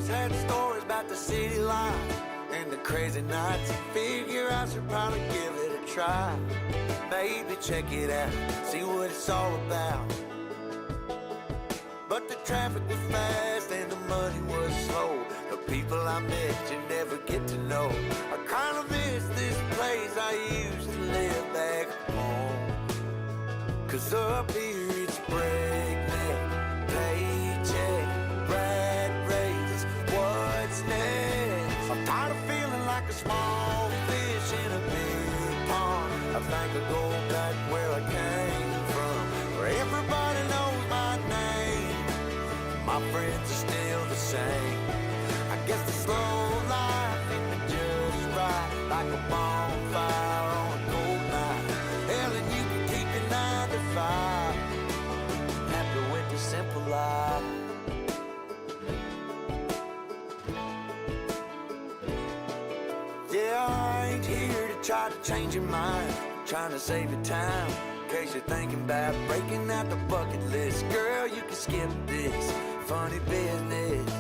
had stories about the city life and the crazy nights. Figure I should probably give it a try. Maybe check it out, see what it's all about. But the traffic was fast and the money was slow. The people I met you never get to know. I kinda miss this place I used to live back home. 'Cause up here it's breakneck, paycheck, rat race, what's next? I'm tired of feeling like a small fish in a big pond. I think I'll go back where I came from, where everybody knows my name. My friends are still the same. I guess the slow life hit me just right, like a bonfire on a cold night. Hell, and you can keep your 9 to 5, happy with the simple life. Yeah, I ain't here to try to change your mind, trying to save your time. In case you're thinking about breaking out the bucket list, girl, you can skip this funny business.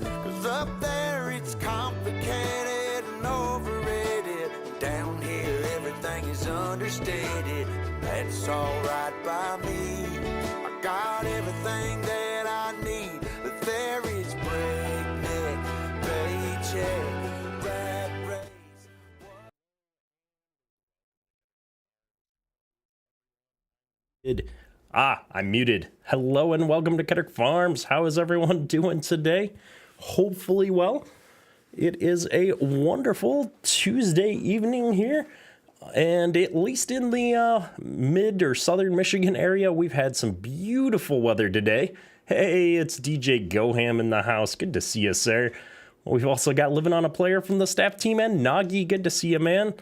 'Cause up there it's complicated and overrated. Down here everything is understated. That's alright by me. I got everything that I need, but there is breakneck, paycheck, rat race. I'm muted. Hello and welcome to Ketterick Farms. How is everyone doing today? Hopefully well. It is a wonderful Tuesday evening here, and at least in the mid or southern Michigan area, we've had some beautiful weather today. Hey, it's DJ Goham in the house. Good to see you, sir. We've also got Living on a Player from the staff team, and Nagi. Good to see you, man.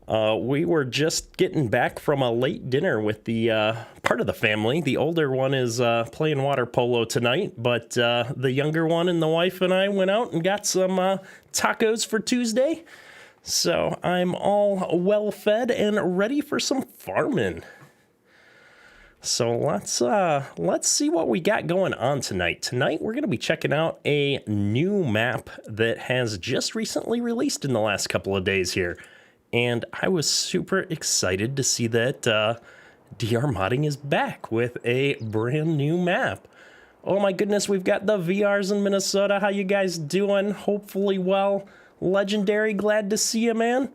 We were just getting back from a late dinner with the part of the family. The older one is playing water polo tonight, but the younger one and the wife and I went out and got some tacos for Tuesday. So I'm all well fed and ready for some farming. So let's see what we got going on tonight. Tonight we're going to be checking out a new map that has just recently released in the last couple of days here. And I was super excited to see that DR Modding is back with a brand new map. Oh my goodness, we've got the VRs in Minnesota. How you guys doing? Hopefully well. Legendary, glad to see you, man.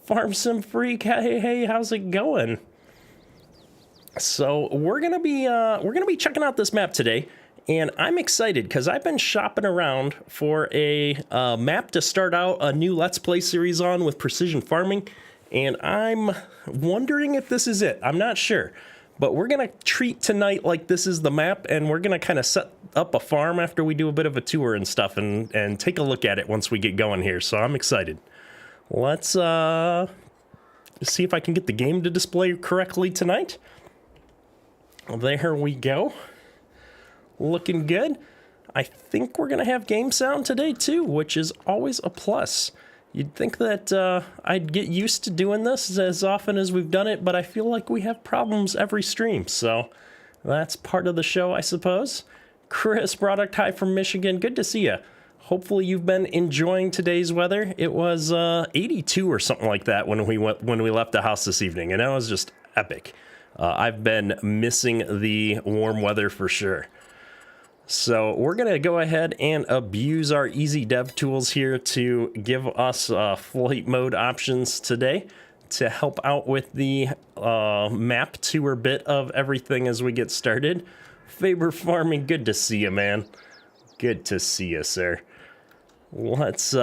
Farm Sim Freak, hey, how's it going? So we're gonna be checking out this map today. And I'm excited because I've been shopping around for a map to start out a new Let's Play series on with precision farming. And I'm wondering if this is it. I'm not sure. But we're going to treat tonight like this is the map. And we're going to kind of set up a farm after we do a bit of a tour and stuff. And take a look at it once we get going here. So I'm excited. Let's see if I can get the game to display correctly tonight. There we go. Looking good. I think we're going to have game sound today too, which is always a plus. You'd think that I'd get used to doing this as often as we've done it, but I feel like we have problems every stream, so that's part of the show, I suppose. Chris, Product High from Michigan, good to see you. Hopefully you've been enjoying today's weather. It was 82 or something like that when we left the house this evening, and that was just epic. I've been missing the warm weather for sure. So we're going to go ahead and abuse our easy dev tools here to give us flight mode options today to help out with the map tour bit of everything as we get started. Faber Farming, good to see you, man. Good to see you, sir. Let's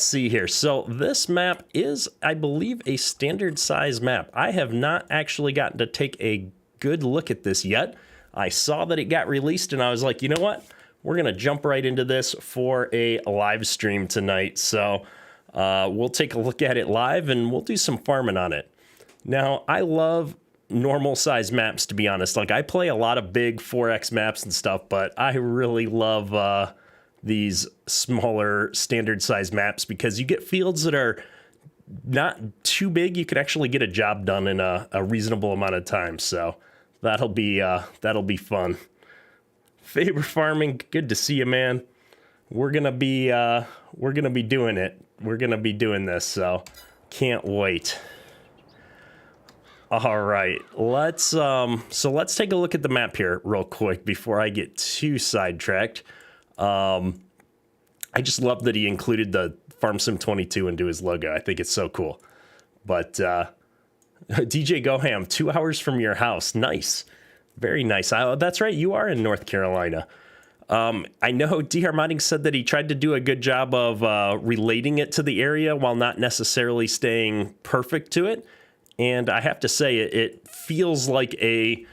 see here. So this map is, I believe, a standard size map. I have not actually gotten to take a good look at this yet. I saw that it got released and I was like, you know what? We're going to jump right into this for a live stream tonight. So we'll take a look at it live and we'll do some farming on it. Now, I love normal size maps, to be honest. Like, I play a lot of big 4X maps and stuff, but I really love these smaller standard size maps because you get fields that are not too big. You could actually get a job done in a reasonable amount of time. So that'll be fun. Faber Farming, good to see you, man. we're gonna be doing it. We're gonna be doing this, so can't wait. All right, let's take a look at the map here real quick before I get too sidetracked. I just love that he included the Farm Sim 22 into his logo. I think it's so cool. But DJ Goham, 2 hours from your house. Nice. Very nice. That's right, you are in North Carolina. I know D. Harmoning said that he tried to do a good job of relating it to the area while not necessarily staying perfect to it. And I have to say, it feels like a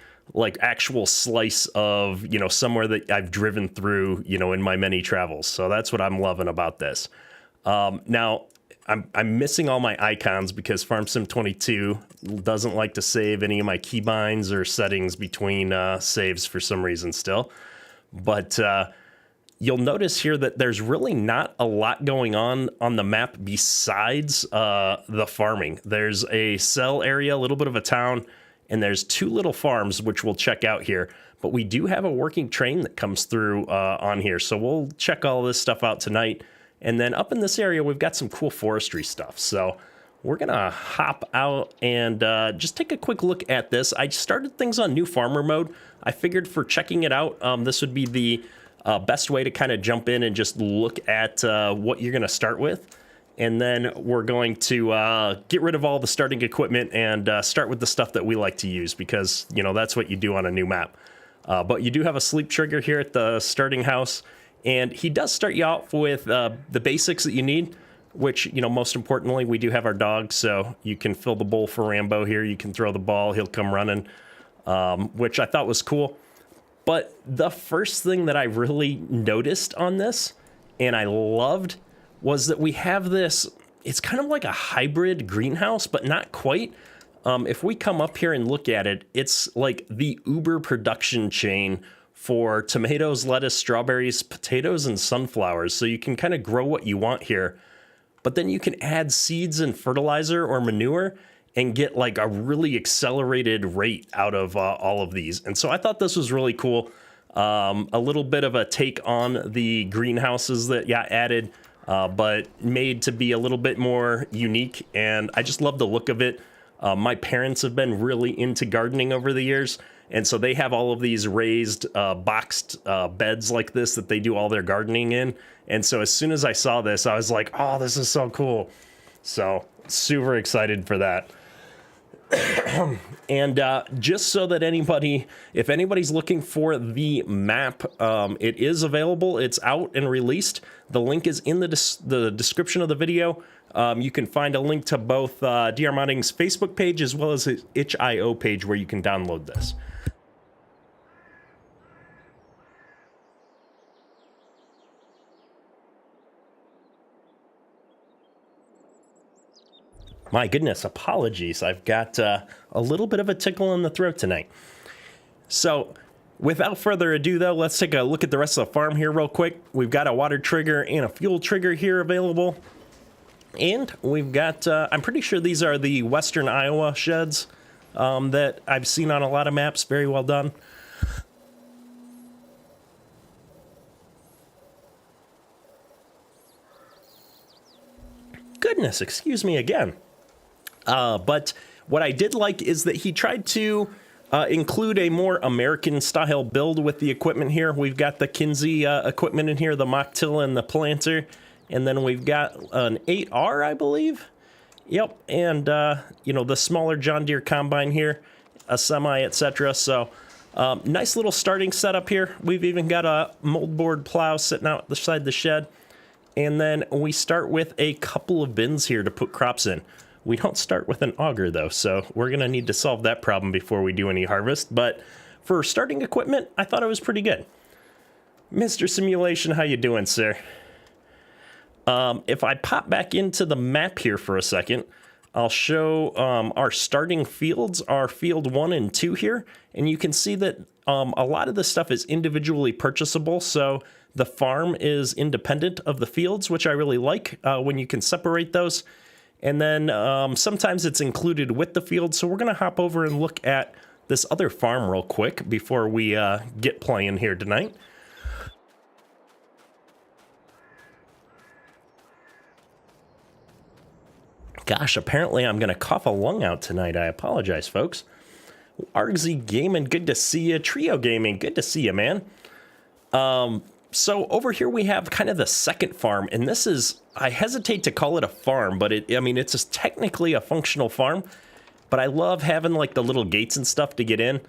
actual slice of, somewhere that I've driven through, in my many travels. So that's what I'm loving about this. Now, I'm missing all my icons because Farm Sim 22 doesn't like to save any of my keybinds or settings between saves for some reason still. But you'll notice here that there's really not a lot going on the map besides the farming. There's a cell area, a little bit of a town, and there's 2 little farms, which we'll check out here. But we do have a working train that comes through on here, so we'll check all this stuff out tonight. And then up in this area, we've got some cool forestry stuff. So we're going to hop out and just take a quick look at this. I started things on new farmer mode. I figured for checking it out, this would be the best way to kind of jump in and just look at what you're going to start with. And then we're going to get rid of all the starting equipment and start with the stuff that we like to use because, that's what you do on a new map. But you do have a sleep trigger here at the starting house. And he does start you off with the basics that you need, which, most importantly, we do have our dog. So you can fill the bowl for Rambo here. You can throw the ball. He'll come running, which I thought was cool. But the first thing that I really noticed on this, and I loved, was that we have this, it's kind of like a hybrid greenhouse, but not quite. If we come up here and look at it, it's like the Uber production chain for tomatoes, lettuce, strawberries, potatoes, and sunflowers. So you can kind of grow what you want here, but then you can add seeds and fertilizer or manure and get like a really accelerated rate out of all of these. And so I thought this was really cool. A little bit of a take on the greenhouses that got added, but made to be a little bit more unique. And I just love the look of it. My parents have been really into gardening over the years. And so they have all of these raised boxed beds like this that they do all their gardening in. And so as soon as I saw this, I was like, oh, this is so cool. So super excited for that. And just so that if anybody's looking for the map, it is available. It's out and released. The link is in the description of the video. You can find a link to both DR Modding's Facebook page as well as his itch.io page where you can download this. My goodness, apologies. I've got a little bit of a tickle in the throat tonight. So without further ado, though, let's take a look at the rest of the farm here real quick. We've got a water trigger and a fuel trigger here available. And we've got, I'm pretty sure these are the Western Iowa sheds that I've seen on a lot of maps. Very well done. Goodness, excuse me again. But what I did like is that he tried to include a more American-style build with the equipment here. We've got the Kinsey equipment in here, the Mock-Tilla and the planter. And then we've got an 8R, I believe. Yep, and, the smaller John Deere combine here, a semi, etc. So, nice little starting setup here. We've even got a moldboard plow sitting out beside the shed. And then we start with a couple of bins here to put crops in. We don't start with an auger, though, so we're going to need to solve that problem before we do any harvest. But for starting equipment, I thought it was pretty good. Mr. Simulation, how you doing, sir? If I pop back into the map here for a second, I'll show our starting fields, our field 1 and 2 here. And you can see that a lot of this stuff is individually purchasable, so the farm is independent of the fields, which I really like when you can separate those. And then sometimes it's included with the field. So we're going to hop over and look at this other farm real quick before we get playing here tonight. Gosh, apparently I'm going to cough a lung out tonight. I apologize, folks. Argsy Gaming, good to see you. Trio Gaming, good to see you, man. So over here we have kind of the second farm, and this is, I hesitate to call it a farm, but it's technically a functional farm, but I love having like the little gates and stuff to get in.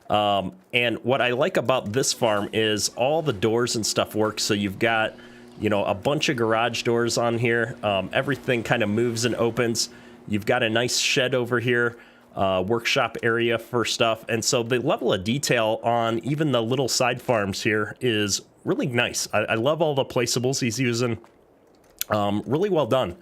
And what I like about this farm is all the doors and stuff work. So you've got, a bunch of garage doors on here. Everything kind of moves and opens. You've got a nice shed over here, workshop area for stuff. And so the level of detail on even the little side farms here is really nice. I love all the placeables he's using. Really well done.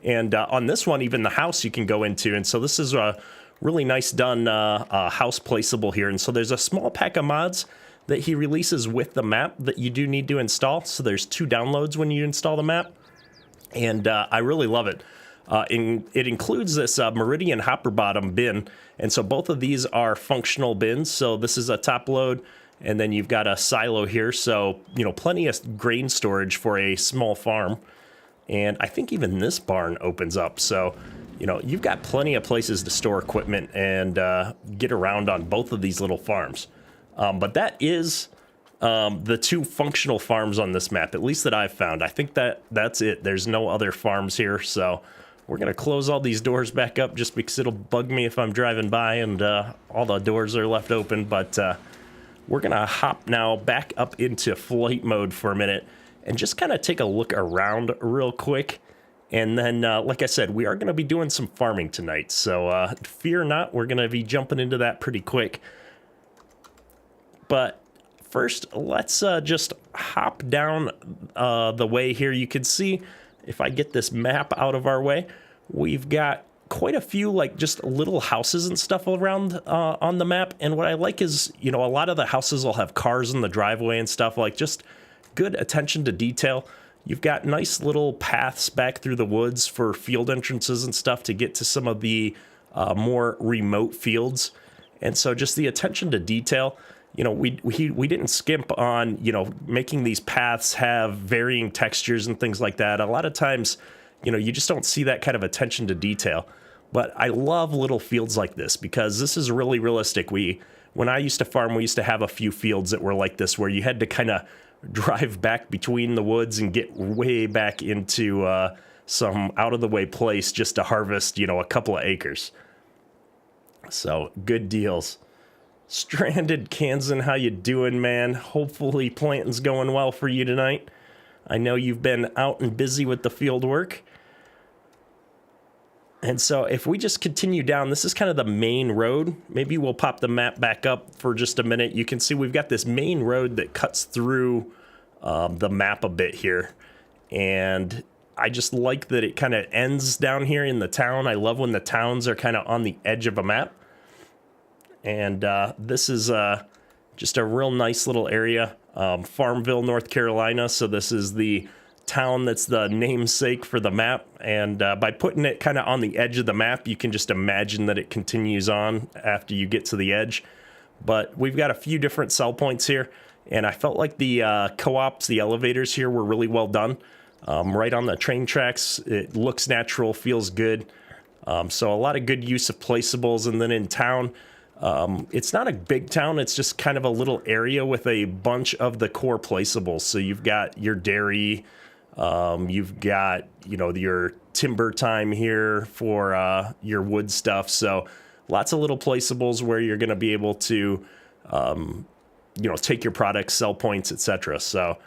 And on this one, even the house you can go into. And so this is a really nice done house placeable here. And so there's a small pack of mods that he releases with the map that you do need to install. So there's 2 downloads when you install the map. And I really love it. It includes this Meridian hopper bottom bin. And so both of these are functional bins. So this is a top load. And then you've got a silo here. So, plenty of grain storage for a small farm. And I think even this barn opens up. So, you've got plenty of places to store equipment and get around on both of these little farms. But that is the 2 functional farms on this map, at least that I've found. I think that's it. There's no other farms here. So we're going to close all these doors back up just because it'll bug me if I'm driving by and all the doors are left open. But we're going to hop now back up into flight mode for a minute and just kind of take a look around real quick. And then, like I said, we are going to be doing some farming tonight. So fear not, we're going to be jumping into that pretty quick. But first, let's just hop down the way here. You can see, if I get this map out of our way, we've got quite a few like just little houses and stuff around on the map. And what I like is, a lot of the houses will have cars in the driveway and stuff, like just good attention to detail. You've got nice little paths back through the woods for field entrances and stuff to get to some of the more remote fields. And so just the attention to detail, we didn't skimp on, making these paths have varying textures and things like that. A lot of times, you just don't see that kind of attention to detail. But I love little fields like this because this is really realistic. When I used to farm, we used to have a few fields that were like this, where you had to kind of drive back between the woods and get way back into some out-of-the-way place just to harvest, a couple of acres. So, good deals. Stranded Kansan, how you doing, man? Hopefully planting's going well for you tonight. I know you've been out and busy with the field work. And so if we just continue down, this is kind of the main road. Maybe we'll pop the map back up for just a minute. You can see we've got this main road that cuts through the map a bit here. And I just like that it kind of ends down here in the town. I love when the towns are kind of on the edge of a map. And this is just a real nice little area. Farmville, North Carolina. So this is the town that's the namesake for the map. And by putting it kind of on the edge of the map, you can just imagine that it continues on after you get to the edge. But we've got a few different sell points here. And I felt like the co-ops, the elevators here were really well done. Right on the train tracks. It looks natural, feels good. So a lot of good use of placeables. And then in town, it's not a big town. It's just kind of a little area with a bunch of the core placeables. So you've got your dairy, you've got, your timber time here for your wood stuff. So lots of little placeables where you're going to be able to, take your products, sell points, etc. So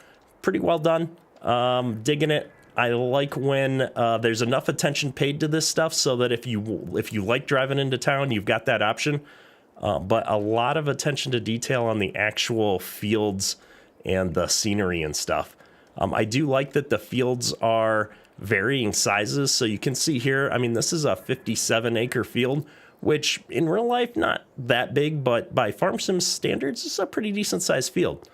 pretty well done. Digging it. I like when there's enough attention paid to this stuff so that if you like driving into town, you've got that option. But a lot of attention to detail on the actual fields and the scenery and stuff. I do like that the fields are varying sizes. So you can see here, this is a 57 acre field, which in real life, not that big, but by Farm Sims standards, it's a pretty decent sized field.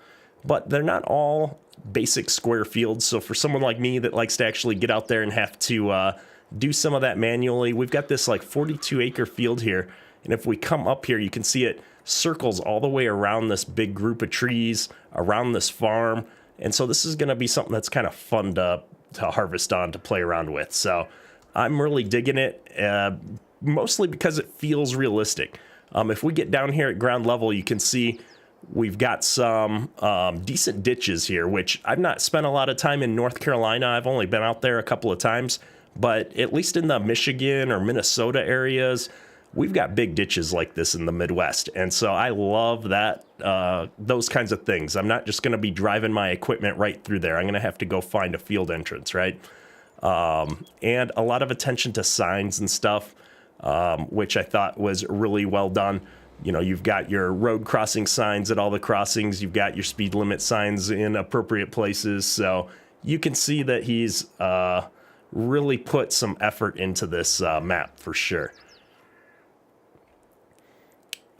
But they're not all basic square fields. So for someone like me that likes to actually get out there and have to do some of that manually, we've got this like 42 acre field here. And if we come up here, you can see it circles all the way around this big group of trees, around this farm. And so this is going to be something that's kind of fun to harvest on, to play around with. So I'm really digging it, mostly because it feels realistic. If we get down here at ground level, you can see we've got some decent ditches here, which I've not spent a lot of time in North Carolina. I've only been out there a couple of times, but at least in the Michigan or Minnesota areas, we've got big ditches like this in the Midwest. And so I love that, those kinds of things. I'm not just going to be driving my equipment right through there. I'm going to have to go find a field entrance, right? And a lot of attention to signs and stuff, which I thought was really well done. You know, you've got your road crossing signs at all the crossings. You've got your speed limit signs in appropriate places. So you can see that he's really put some effort into this map for sure.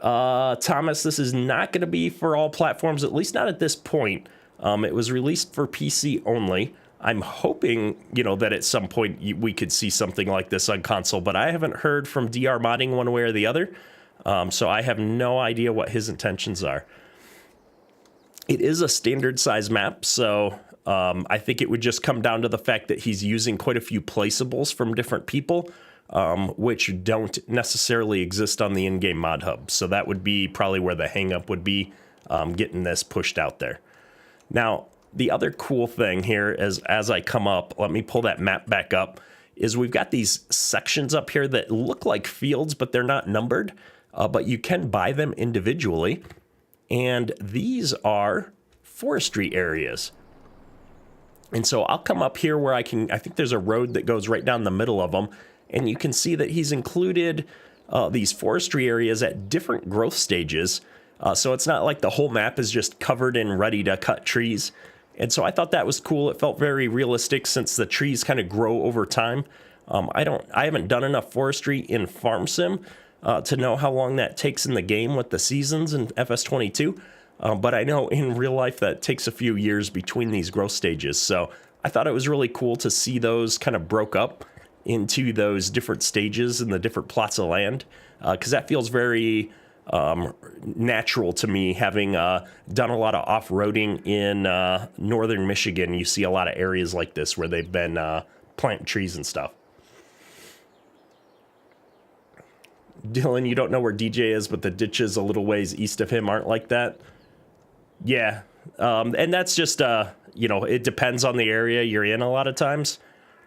Thomas, this is not going to be for all platforms, at least not at this point. It was released for PC only. I'm hoping, you know, that at some point we could see something like this on console, but I haven't heard from DR Modding one way or the other. So I have no idea what his intentions are. It is a standard size map, so I think it would just come down to the fact that he's using quite a few placeables from different people, which don't necessarily exist on the in-game mod hub. So that would be probably where the hang-up would be, getting this pushed out there. Now, the other cool thing here is as I come up, let me pull that map back up, is we've got these sections up here that look like fields, but they're not numbered, but you can buy them individually. And these are forestry areas. And so I'll come up here where I think there's a road that goes right down the middle of them. And you can see that he's included these forestry areas at different growth stages. So it's not like the whole map is just covered and ready to cut trees. And so I thought that was cool. It felt very realistic since the trees kind of grow over time. I haven't done enough forestry in Farm Sim to know how long that takes in the game with the seasons in FS22. But I know in real life that takes a few years between these growth stages. So I thought it was really cool to see those kind of broke up into those different stages and the different plots of land, because that feels very natural to me, having done a lot of off-roading in northern Michigan. You see a lot of areas like this where they've been planting trees and stuff. Dylan, you don't know where DJ is, but the ditches a little ways east of him aren't like that. Yeah, and that's just, you know, it depends on the area you're in a lot of times.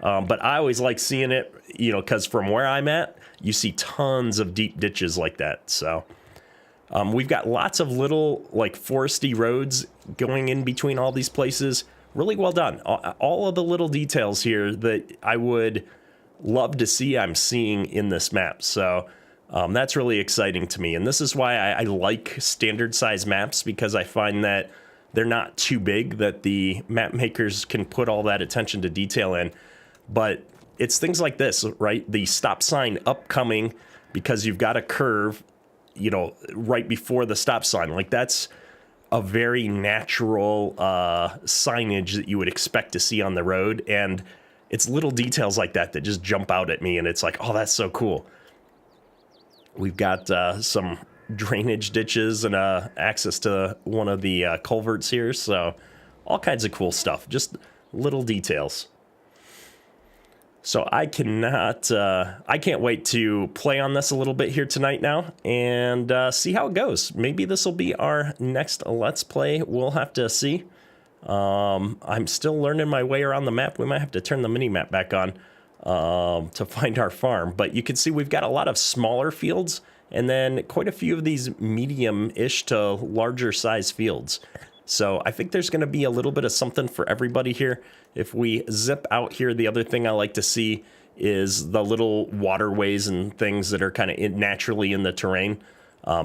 But I always like seeing it, you know, because from where I'm at, you see tons of deep ditches like that. So we've got lots of little, like, foresty roads going in between all these places. Really well done. All of the little details here that I would love to see, I'm seeing in this map. So that's really exciting to me. And this is why I like standard size maps, because I find that they're not too big, that the map makers can put all that attention to detail in. But it's things like this, right? The stop sign upcoming because you've got a curve, you know, right before the stop sign. Like, that's a very natural signage that you would expect to see on the road. And it's little details like that that just jump out at me. And it's like, oh, that's so cool. We've got some drainage ditches and access to one of the culverts here. So all kinds of cool stuff, just little details. So I can't wait to play on this a little bit here tonight now and see how it goes. Maybe this will be our next Let's Play. We'll have to see. I'm still learning my way around the map. We might have to turn the mini-map back on to find our farm. But you can see we've got a lot of smaller fields and then quite a few of these medium-ish to larger size fields. So I think there's going to be a little bit of something for everybody here. If we zip out here, the other thing I like to see is the little waterways and things that are kind of naturally in the terrain.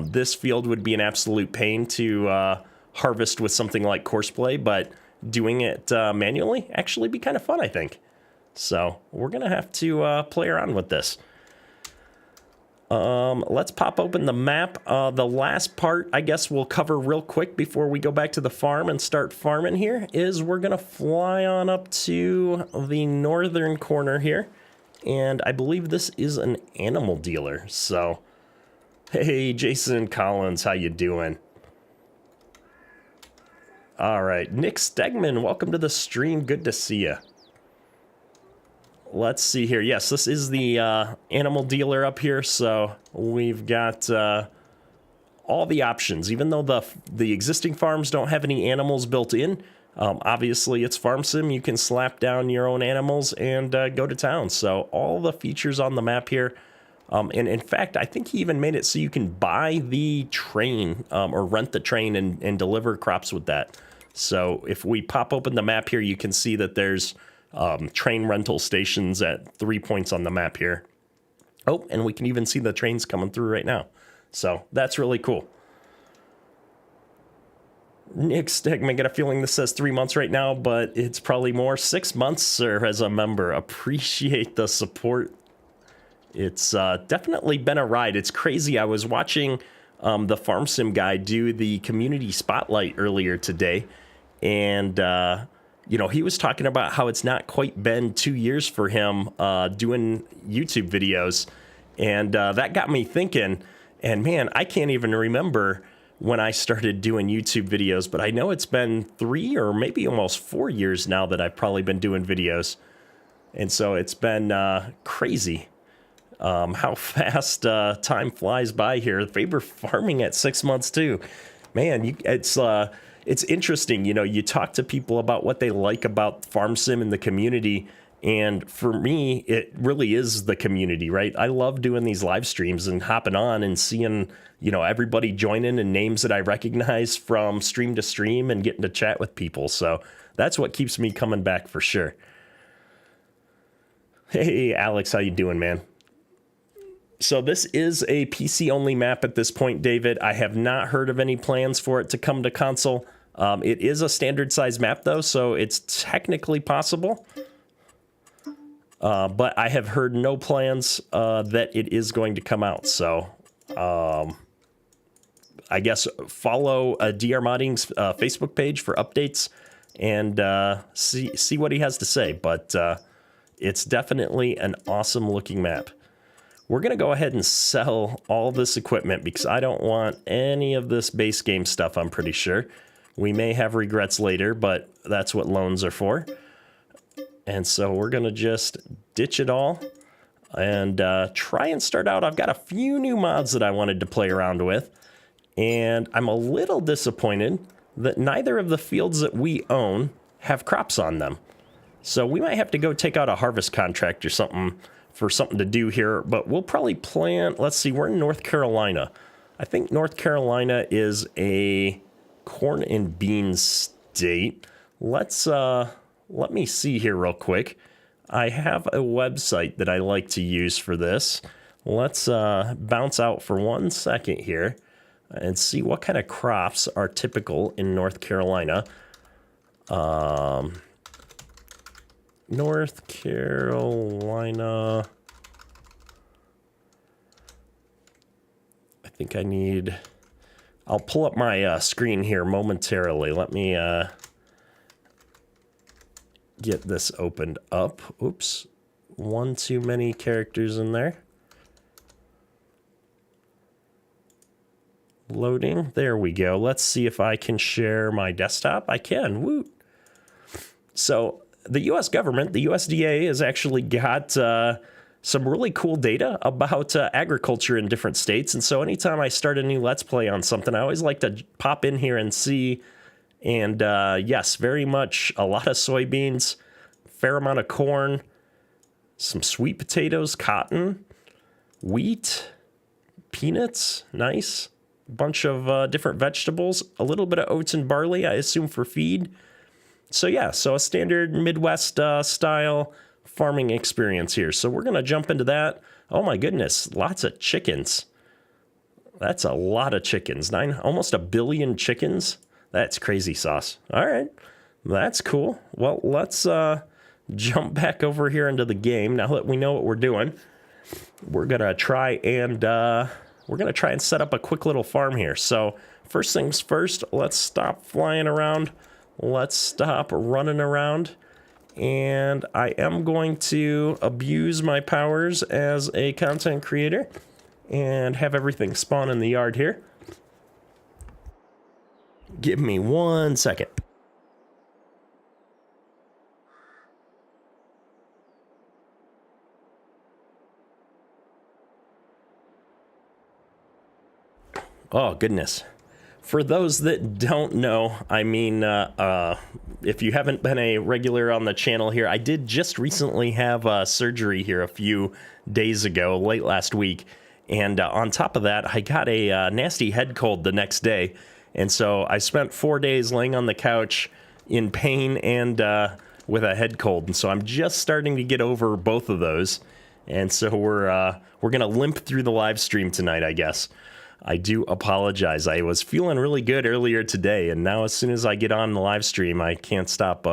This field would be an absolute pain to harvest with something like Courseplay, but doing it manually actually be kind of fun, I think. So we're going to have to play around with this. Let's pop open the map. The last part, I guess, we'll cover real quick before we go back to the farm and start farming here, is we're going to fly on up to the northern corner here. And I believe this is an animal dealer. So, hey, Jason Collins, how you doing? All right, Nick Stegman, welcome to the stream. Good to see you. let's see here. Yes, this is the animal dealer up here. So we've got all the options. Even though the existing farms don't have any animals built in, obviously it's Farm Sim. You can slap down your own animals and go to town. So all the features on the map here. And in fact, I think he even made it so you can buy the train or rent the train and deliver crops with that. So if we pop open the map here, you can see that there's train rental stations at 3 points on the map here. Oh, and we can even see the trains coming through right now. So that's really cool. Nick Stegman, get a feeling this says 3 months right now, but it's probably more. 6 months, sir, as a member. Appreciate the support. It's definitely been a ride. It's crazy. I was watching the Farm Sim guy do the community spotlight earlier today, and you know, he was talking about how it's not quite been 2 years for him doing YouTube videos, and that got me thinking. And man, I can't even remember when I started doing YouTube videos, but I know it's been 3 or maybe almost 4 years now that I've probably been doing videos, and so it's been crazy. How fast time flies by here. Faber farming at 6 months too. Man, it's interesting. You know, you talk to people about what they like about Farm Sim and the community. And for me, it really is the community, right? I love doing these live streams and hopping on and seeing, you know, everybody join in and names that I recognize from stream to stream and getting to chat with people. So that's what keeps me coming back for sure. Hey, Alex, how you doing, man? So this is a PC-only map at this point, David. I have not heard of any plans for it to come to console. It is a standard size map, though, so it's technically possible. But I have heard no plans that it is going to come out. So I guess follow DR Modding's Facebook page for updates and see what he has to say. But it's definitely an awesome-looking map. We're going to go ahead and sell all this equipment because I don't want any of this base game stuff, I'm pretty sure. We may have regrets later, but that's what loans are for. And so we're going to just ditch it all and try and start out. I've got a few new mods that I wanted to play around with, and I'm a little disappointed that neither of the fields that we own have crops on them. So we might have to go take out a harvest contract or something for something to do here, but we'll probably plant, let's see, we're in North Carolina. I think North Carolina is a corn and beans state. Let me see here real quick. I have a website that I like to use for this. Let's bounce out for 1 second here and see what kind of crops are typical in North Carolina. North Carolina. I think I'll pull up my screen here momentarily. Let me get this opened up. Oops. One too many characters in there. Loading. There we go. Let's see if I can share my desktop. I can. Woot. So the U.S. government, the USDA, has actually got some really cool data about agriculture in different states. And so anytime I start a new Let's Play on something, I always like to pop in here and see. And yes, very much a lot of soybeans, fair amount of corn, some sweet potatoes, cotton, wheat, peanuts, nice. Bunch of different vegetables, a little bit of oats and barley, I assume for feed. So yeah, so a standard Midwest style farming experience here. So we're going to jump into that. Oh my goodness, lots of chickens. That's a lot of chickens. Almost 1 billion chickens. That's crazy sauce. All right, that's cool. Well, let's jump back over here into the game. Now that we know what we're doing, we're going to try and set up a quick little farm here. So first things first, let's stop flying around. Let's stop running around, and I am going to abuse my powers as a content creator and have everything spawn in the yard here. Give me 1 second. All Oh, goodness. For those that don't know, I mean, if you haven't been a regular on the channel here, I did just recently have surgery here a few days ago, late last week. And on top of that, I got a nasty head cold the next day. And so I spent 4 days laying on the couch in pain and with a head cold. And so I'm just starting to get over both of those. And so we're going to limp through the live stream tonight, I guess. I do apologize. I was feeling really good earlier today, and now as soon as I get on the live stream, I can't stop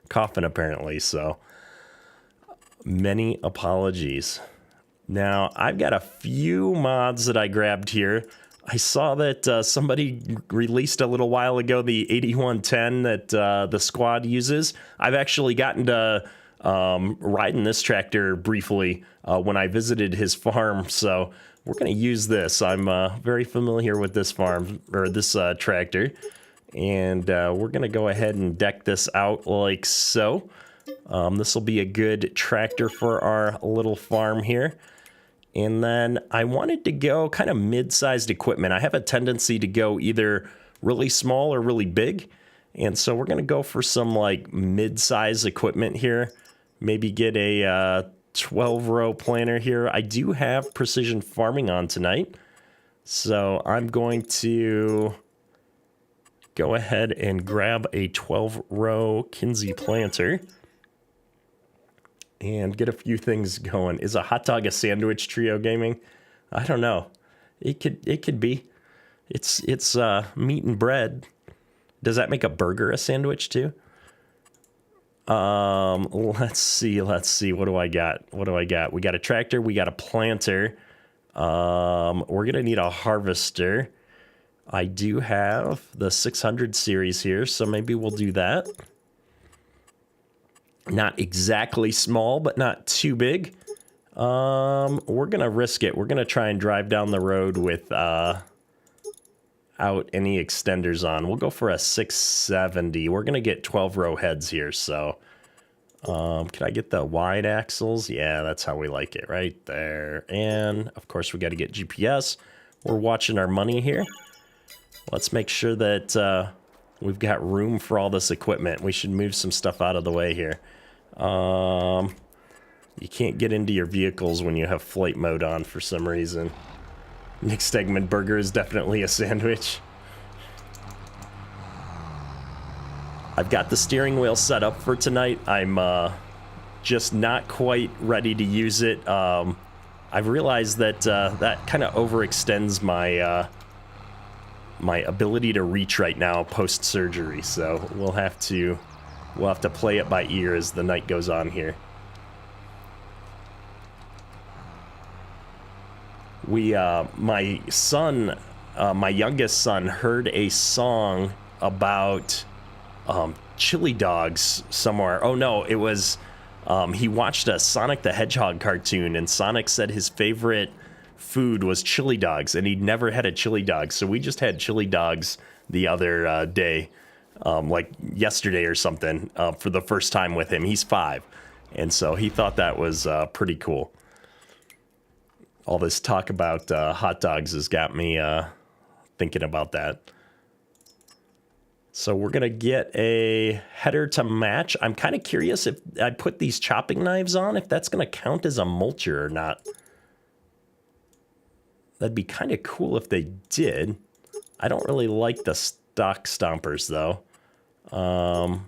coughing, apparently. So many apologies. Now, I've got a few mods that I grabbed here. I saw that somebody released a little while ago the 8110 that the squad uses. I've actually gotten to riding this tractor briefly when I visited his farm, so we're going to use this. I'm very familiar with this farm, or this tractor, and we're going to go ahead and deck this out like so. This will be a good tractor for our little farm here. And then I wanted to go kind of mid-sized equipment. I have a tendency to go either really small or really big, and so we're going to go for some like mid-size equipment here. Maybe get a 12-row planter here. I do have precision farming on tonight, so I'm going to go ahead and grab a 12-row Kinsey planter and get a few things going. Is a hot dog a sandwich, Trio Gaming? I don't know. It could be. It's meat and bread. Does that make a burger a sandwich too? Let's see. What do I got? We got a tractor. We got a planter. We're going to need a harvester. I do have the 600 series here, so maybe we'll do that. Not exactly small, but not too big. We're going to risk it. We're going to try and drive down the road without any extenders on. We'll go for a 670. We're going to get 12-row heads here, so can I get the wide axles? Yeah, that's how we like it, right there. And, of course, we got to get GPS. We're watching our money here. Let's make sure that we've got room for all this equipment. We should move some stuff out of the way here. You can't get into your vehicles when you have flight mode on for some reason. Nick Stegman burger is definitely a sandwich. I've got the steering wheel set up for tonight. I'm just not quite ready to use it. I've realized that that kind of overextends my my ability to reach right now post-surgery, so we'll have to play it by ear as the night goes on here. My son, my youngest son, heard a song about chili dogs somewhere. Oh no, it was he watched a Sonic the Hedgehog cartoon, and Sonic said his favorite food was chili dogs, and he'd never had a chili dog, so we just had chili dogs the other day, like yesterday or something, for the first time with him. He's 5, and so he thought that was pretty cool. All this talk about hot dogs has got me thinking about that. So we're going to get a header to match. I'm kind of curious if I put these chopping knives on, if that's going to count as a mulcher or not. That'd be kind of cool if they did. I don't really like the stock stompers, though. I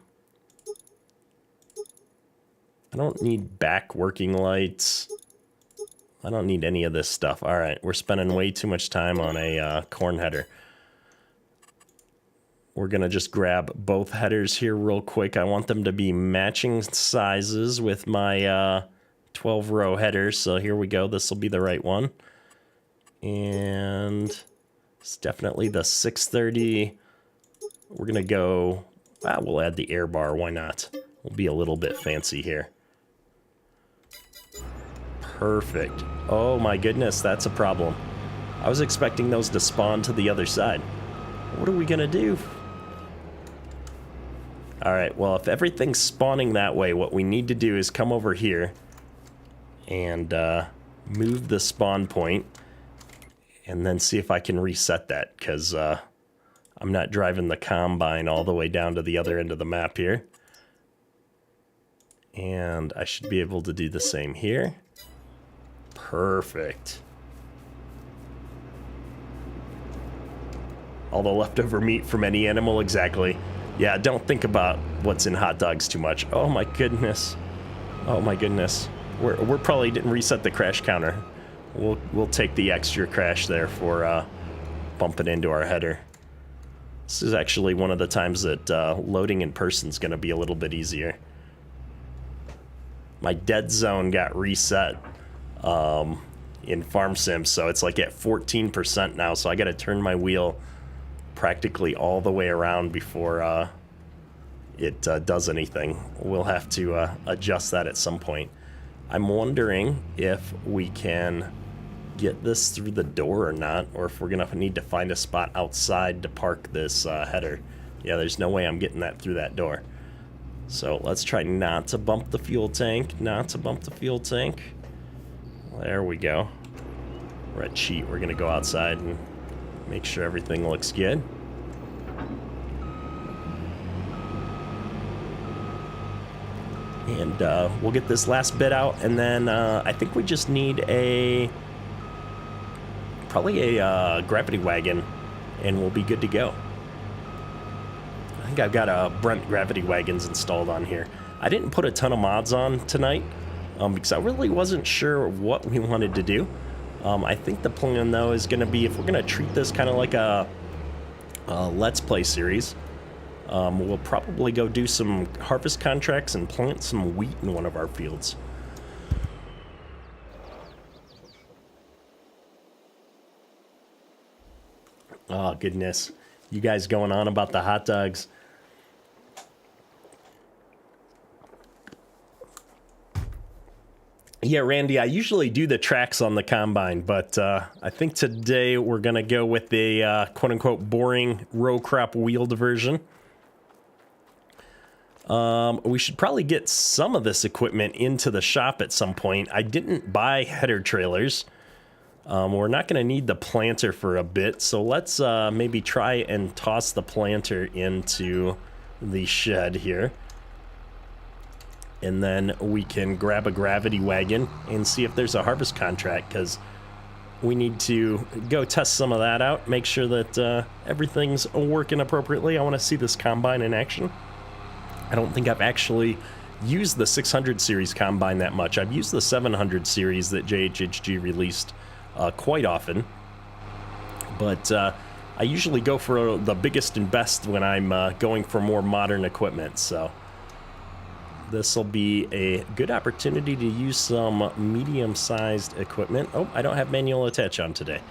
don't need back working lights. I don't need any of this stuff. All right, we're spending way too much time on a corn header. We're going to just grab both headers here real quick. I want them to be matching sizes with my 12-row headers. So here we go. This will be the right one. And it's definitely the 630. We're going to go, we'll add the air bar. Why not? We'll be a little bit fancy here. Perfect. Oh my goodness, that's a problem. I was expecting those to spawn to the other side. What are we going to do? All right, well, if everything's spawning that way, what we need to do is come over here and move the spawn point. and then see if I can reset that, because I'm not driving the combine all the way down to the other end of the map here. And I should be able to do the same here. Perfect. All the leftover meat from any animal, exactly. Yeah, don't think about what's in hot dogs too much. Oh my goodness. Oh my goodness. We're probably didn't reset the crash counter. We'll take the extra crash there for bumping into our header. This is actually one of the times that loading in person is going to be a little bit easier. My dead zone got reset in Farm Sim, so it's like at 14% now, so I got to turn my wheel practically all the way around before it does anything. We'll have to adjust that at some point. I'm wondering if we can get this through the door or not, or if we're gonna need to find a spot outside to park this header. Yeah, there's no way I'm getting that through that door. So let's try not to bump the fuel tank, not to bump the fuel tank. There we go. We're at cheat. We're gonna go outside and make sure everything looks good. And we'll get this last bit out, and then I think we just need probably a gravity wagon, and we'll be good to go. I think I've got a Brent gravity wagons installed on here. I didn't put a ton of mods on tonight because I really wasn't sure what we wanted to do. I think the plan, though, is going to be, if we're going to treat this kind of like a Let's Play series, we'll probably go do some harvest contracts and plant some wheat in one of our fields. Oh, goodness. You guys going on about the hot dogs. Yeah, Randy, I usually do the tracks on the combine, but I think today we're going to go with the quote-unquote boring row crop wheeled version. We should probably get some of this equipment into the shop at some point. I didn't buy header trailers. We're not going to need the planter for a bit, so let's maybe try and toss the planter into the shed here. And then we can grab a gravity wagon and see if there's a harvest contract, because we need to go test some of that out, make sure that everything's working appropriately. I want to see this combine in action. I don't think I've actually used the 600 series combine that much. I've used the 700 series that JHHG released quite often, but I usually go for the biggest and best when I'm going for more modern equipment, so this will be a good opportunity to use some medium-sized equipment. Oh, I don't have manual attach on today.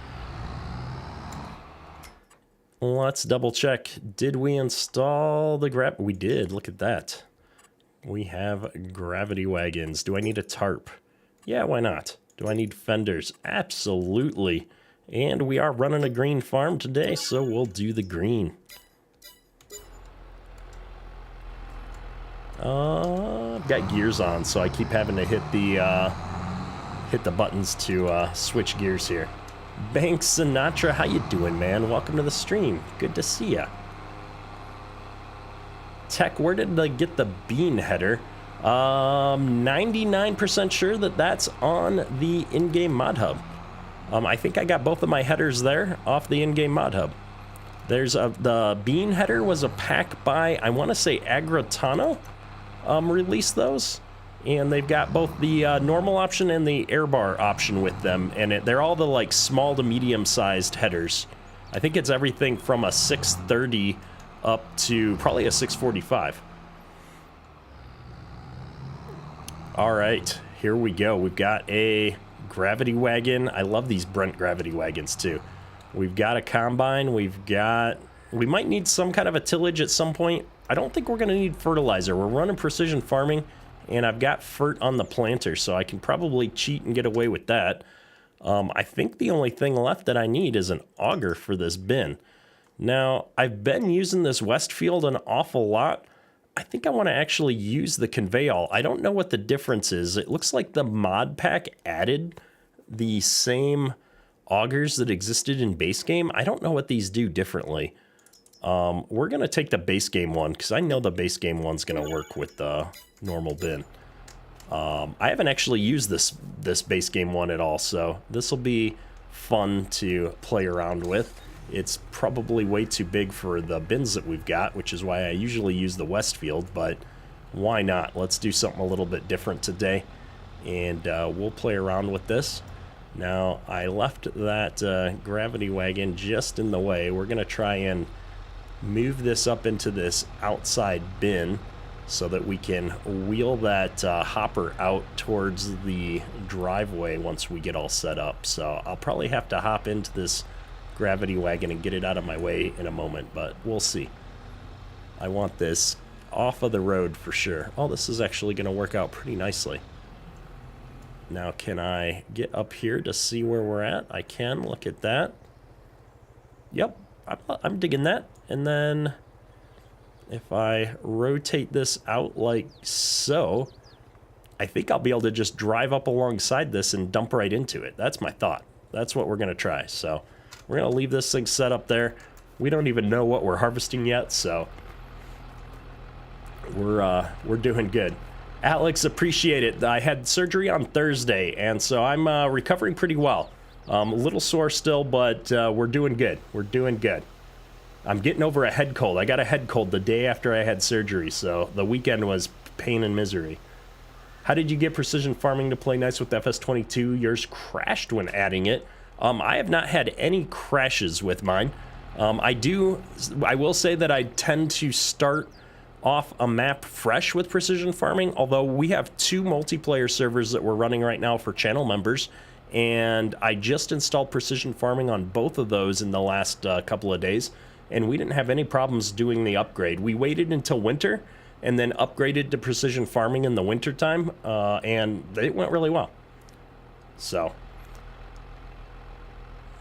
Let's double check. Did we install the We did. Look at that. We have gravity wagons. Do I need a tarp? Yeah, why not? Do I need fenders? Absolutely. And we are running a green farm today, so we'll do the green. I've got gears on, so I keep having to hit the buttons to switch gears here. Banks Sinatra, how you doing, man? Welcome to the stream. Good to see ya. Tech, where did I get the bean header? 99% sure that that's on the in-game mod hub. I think I got both of my headers there off the in-game mod hub. There's the bean header was a pack by, I want to say, Agritano. Released those, and they've got both the normal option and the air bar option with them, and they're all the like small to medium sized headers. I think it's everything from a 630 up to probably a 645. All right, here we go. We've got a gravity wagon. I love these Brent gravity wagons too. We've got a combine. We might need some kind of a tillage at some point. I don't think we're going to need fertilizer. We're running precision farming, and I've got fert on the planter, so I can probably cheat and get away with that. I think the only thing left that I need is an auger for this bin. Now, I've been using this Westfield an awful lot. I think I want to actually use the conveyall. I don't know what the difference is. It looks like the mod pack added the same augers that existed in base game. I don't know what these do differently. We're going to take the base game one because I know the base game one's going to work with the normal bin. I haven't actually used this base game one at all, so this will be fun to play around with. It's probably way too big for the bins that we've got, which is why I usually use the Westfield, but why not? Let's do something a little bit different today, and we'll play around with this. Now, I left that gravity wagon just in the way. We're going to try and move this up into this outside bin so that we can wheel that hopper out towards the driveway once we get all set up. So I'll probably have to hop into this gravity wagon and get it out of my way in a moment, but we'll see. I want this off of the road for sure. Oh, this is actually going to work out pretty nicely. Now, can I get up here to see where we're at? I can. Look at that. Yep, I'm digging that. And then if I rotate this out like so, I think I'll be able to just drive up alongside this and dump right into it. That's my thought. That's what we're going to try. So we're going to leave this thing set up there. We don't even know what we're harvesting yet, so we're doing good. Alex, appreciate it. I had surgery on Thursday, and so I'm recovering pretty well. A little sore still, but we're doing good. We're doing good. I'm getting over a head cold. I got a head cold the day after I had surgery, so the weekend was pain and misery. How did you get precision farming to play nice with FS22? Yours crashed when adding it. I have not had any crashes with mine. I will say that I tend to start off a map fresh with precision farming, although we have 2 multiplayer servers that we're running right now for channel members, and I just installed precision farming on both of those in the last couple of days, and we didn't have any problems doing the upgrade. We waited until winter and then upgraded to precision farming in the winter time, and it went really well. So,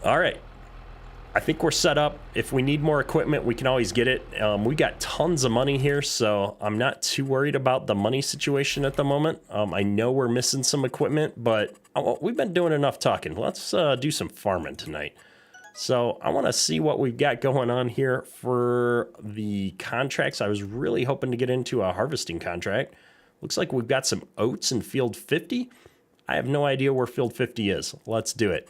all right. I think we're set up. If we need more equipment, we can always get it. We got tons of money here, so I'm not too worried about the money situation at the moment. I know we're missing some equipment, but we've been doing enough talking. Let's do some farming tonight. So I want to see what we've got going on here for the contracts. I was really hoping to get into a harvesting contract. Looks like we've got some oats in field 50. I have no idea where field 50 is. Let's do it.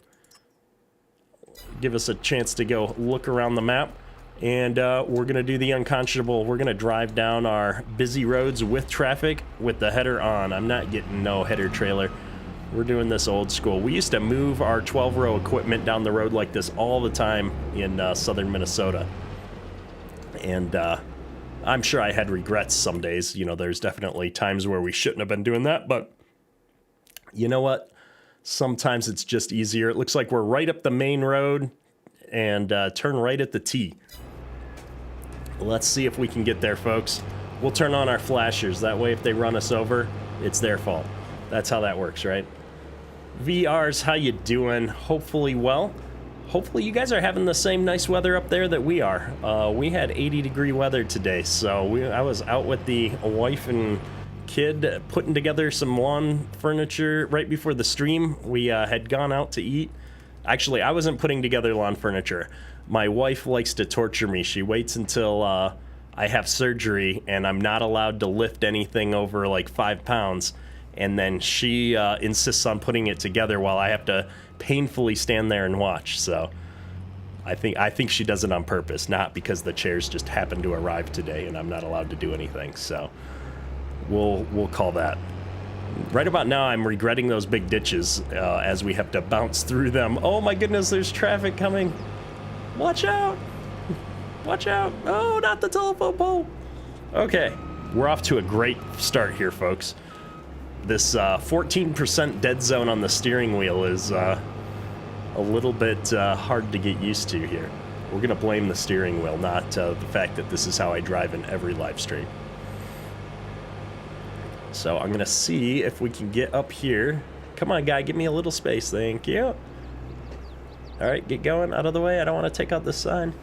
Give us a chance to go look around the map, and we're going to do the unconscionable. We're going to drive down our busy roads with traffic with the header on. I'm not getting no header trailer. We're doing this old school. We used to move our 12-row equipment down the road like this all the time in southern Minnesota, and I'm sure I had regrets some days. You know, there's definitely times where we shouldn't have been doing that, but you know what? Sometimes it's just easier. It looks like we're right up the main road and turn right at the T. Let's see if we can get there, folks. We'll turn on our flashers. That way, if they run us over, it's their fault. That's how that works, right? VRs, how you doing? Hopefully well. Hopefully you guys are having the same nice weather up there that we are. We had 80-degree weather today, so I was out with the wife and kid putting together some lawn furniture right before the stream. We had gone out to eat. Actually, I wasn't putting together lawn furniture. My wife likes to torture me. She waits until I have surgery and I'm not allowed to lift anything over like 5 pounds, and then she insists on putting it together while I have to painfully stand there and watch. So I think she does it on purpose, not because the chairs just happened to arrive today and I'm not allowed to do anything. So we'll call that. Right about now, I'm regretting those big ditches as we have to bounce through them. Oh my goodness, there's traffic coming. Watch out. Watch out. Oh, not the telephone pole. Okay, we're off to a great start here, folks. This 14% dead zone on the steering wheel is a little bit hard to get used to here. We're going to blame the steering wheel, not the fact that this is how I drive in every live stream. So I'm going to see if we can get up here. Come on, guy, give me a little space. Thank you. All right, get going out of the way. I don't want to take out this sign.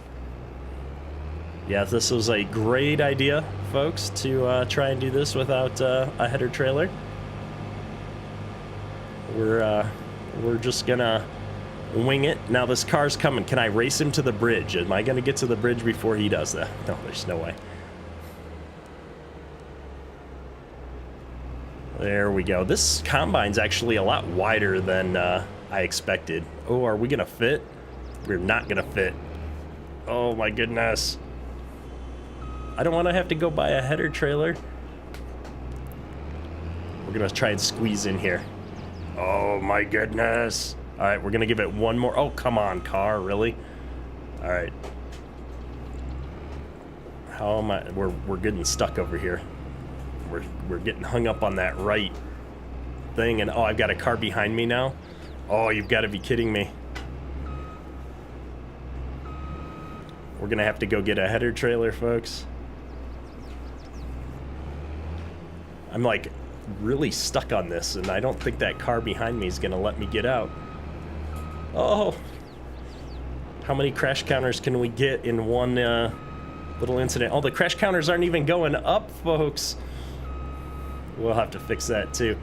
Yeah, this was a great idea, folks, to try and do this without a header trailer. We're just gonna Wing it. Now this car's coming. Can I race him to the bridge? Am I going to get to the bridge before he does that? No, there's no way. There we go. This combine's actually a lot wider than I expected. Oh, are we going to fit? We're not going to fit. Oh my goodness. I don't want to have to go buy a header trailer. We're going to try and squeeze in here. Oh my goodness. All right, we're going to give it one more. Oh, come on, car, really? All right. How am I? We're getting stuck over here. We're getting hung up on that right thing, and oh, I've got a car behind me now. Oh, you've got to be kidding me. We're going to have to go get a header trailer, folks. I'm like really stuck on this, and I don't think that car behind me is going to let me get out. Oh, how many crash counters can we get in one little incident? Oh, the crash counters aren't even going up, folks. We'll have to fix that too.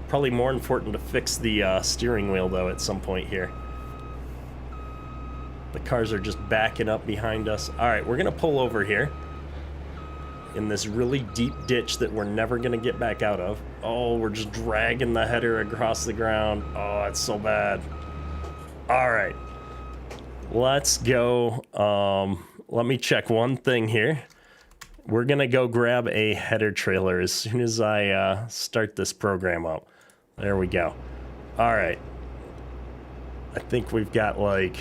Probably more important to fix the steering wheel though at some point here. The cars are just backing up behind us. All right, we're gonna pull over here in this really deep ditch that we're never gonna get back out of. Oh, we're just dragging the header across the ground. Oh, it's so bad. All right, let's go. Let me check one thing here. We're gonna go grab a header trailer as soon as I start this program up. There we go. All right. I think we've got like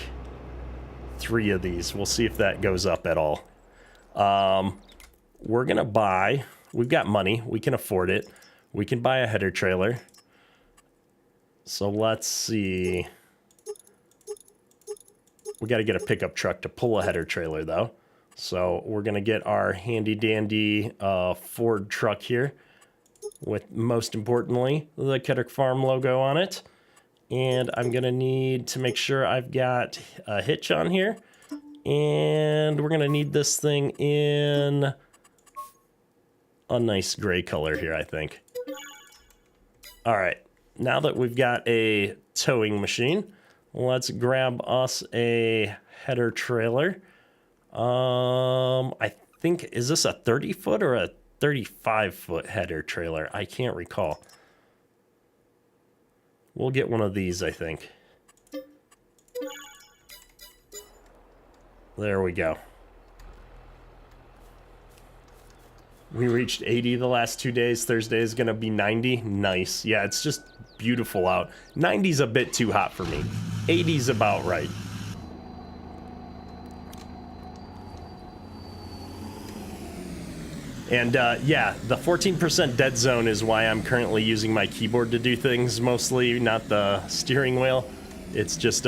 3 of these. We'll see if that goes up at all. We're gonna buy, we've got money, we can afford it. We can buy a header trailer. So let's see. We got to get a pickup truck to pull a header trailer though. So we're gonna get our handy dandy Ford truck here with, most importantly, the Kedrick Farm logo on it. And I'm gonna need to make sure I've got a hitch on here. And we're gonna need this thing in a nice gray color here, I think. All right, now that we've got a towing machine, let's grab us a header trailer. I think, is this a 30-foot or a 35-foot header trailer? I can't recall. We'll get one of these, I think. There we go. We reached 80 the last 2 days. Thursday is going to be 90. Nice. Yeah, it's just beautiful out. 90's a bit too hot for me. 80's about right. And yeah, the 14% dead zone is why I'm currently using my keyboard to do things mostly, not the steering wheel. It's just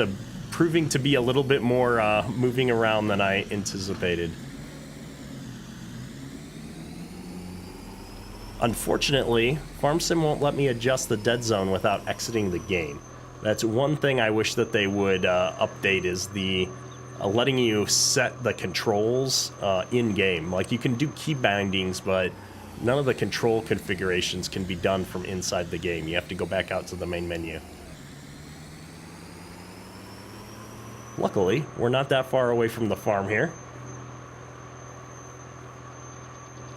proving to be a little bit more moving around than I anticipated. Unfortunately, FarmSim won't let me adjust the dead zone without exiting the game. That's one thing I wish that they would update, is the letting you set the controls in-game. Like, you can do key bindings, but none of the control configurations can be done from inside the game. You have to go back out to the main menu. Luckily, we're not that far away from the farm here.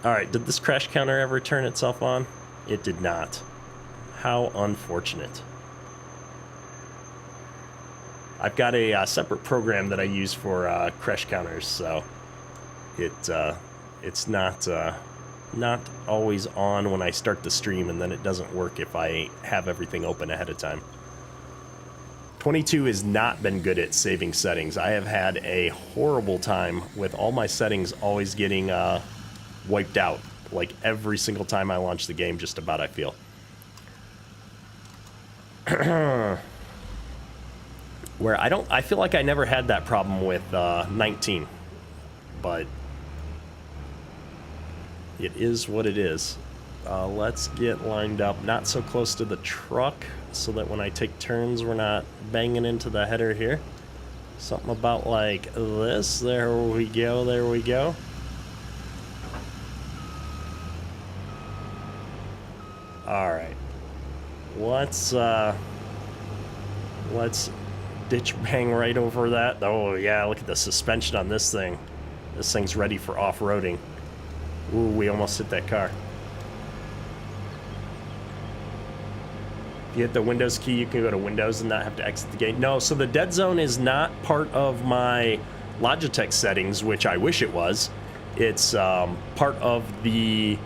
Alright, did this crash counter ever turn itself on? It did not. How unfortunate. I've got a separate program that I use for crash counters, so it's not always on when I start the stream, and then it doesn't work if I have everything open ahead of time. 22 has not been good at saving settings. I have had a horrible time with all my settings always getting wiped out, like every single time I launch the game, just about, I feel. Where I feel like I never had that problem with 19, but it is what it is. Let's get lined up, not so close to the truck, so that when I take turns, we're not banging into the header here. Something about like this. There we go, there we go. All right. Let's ditch hang right over that. Oh yeah, look at the suspension on this thing. This thing's ready for off-roading. Ooh, we almost hit that car. If you hit the Windows key, you can go to Windows and not have to exit the game. No, so the dead zone is not part of my Logitech settings, which I wish it was. It's part of the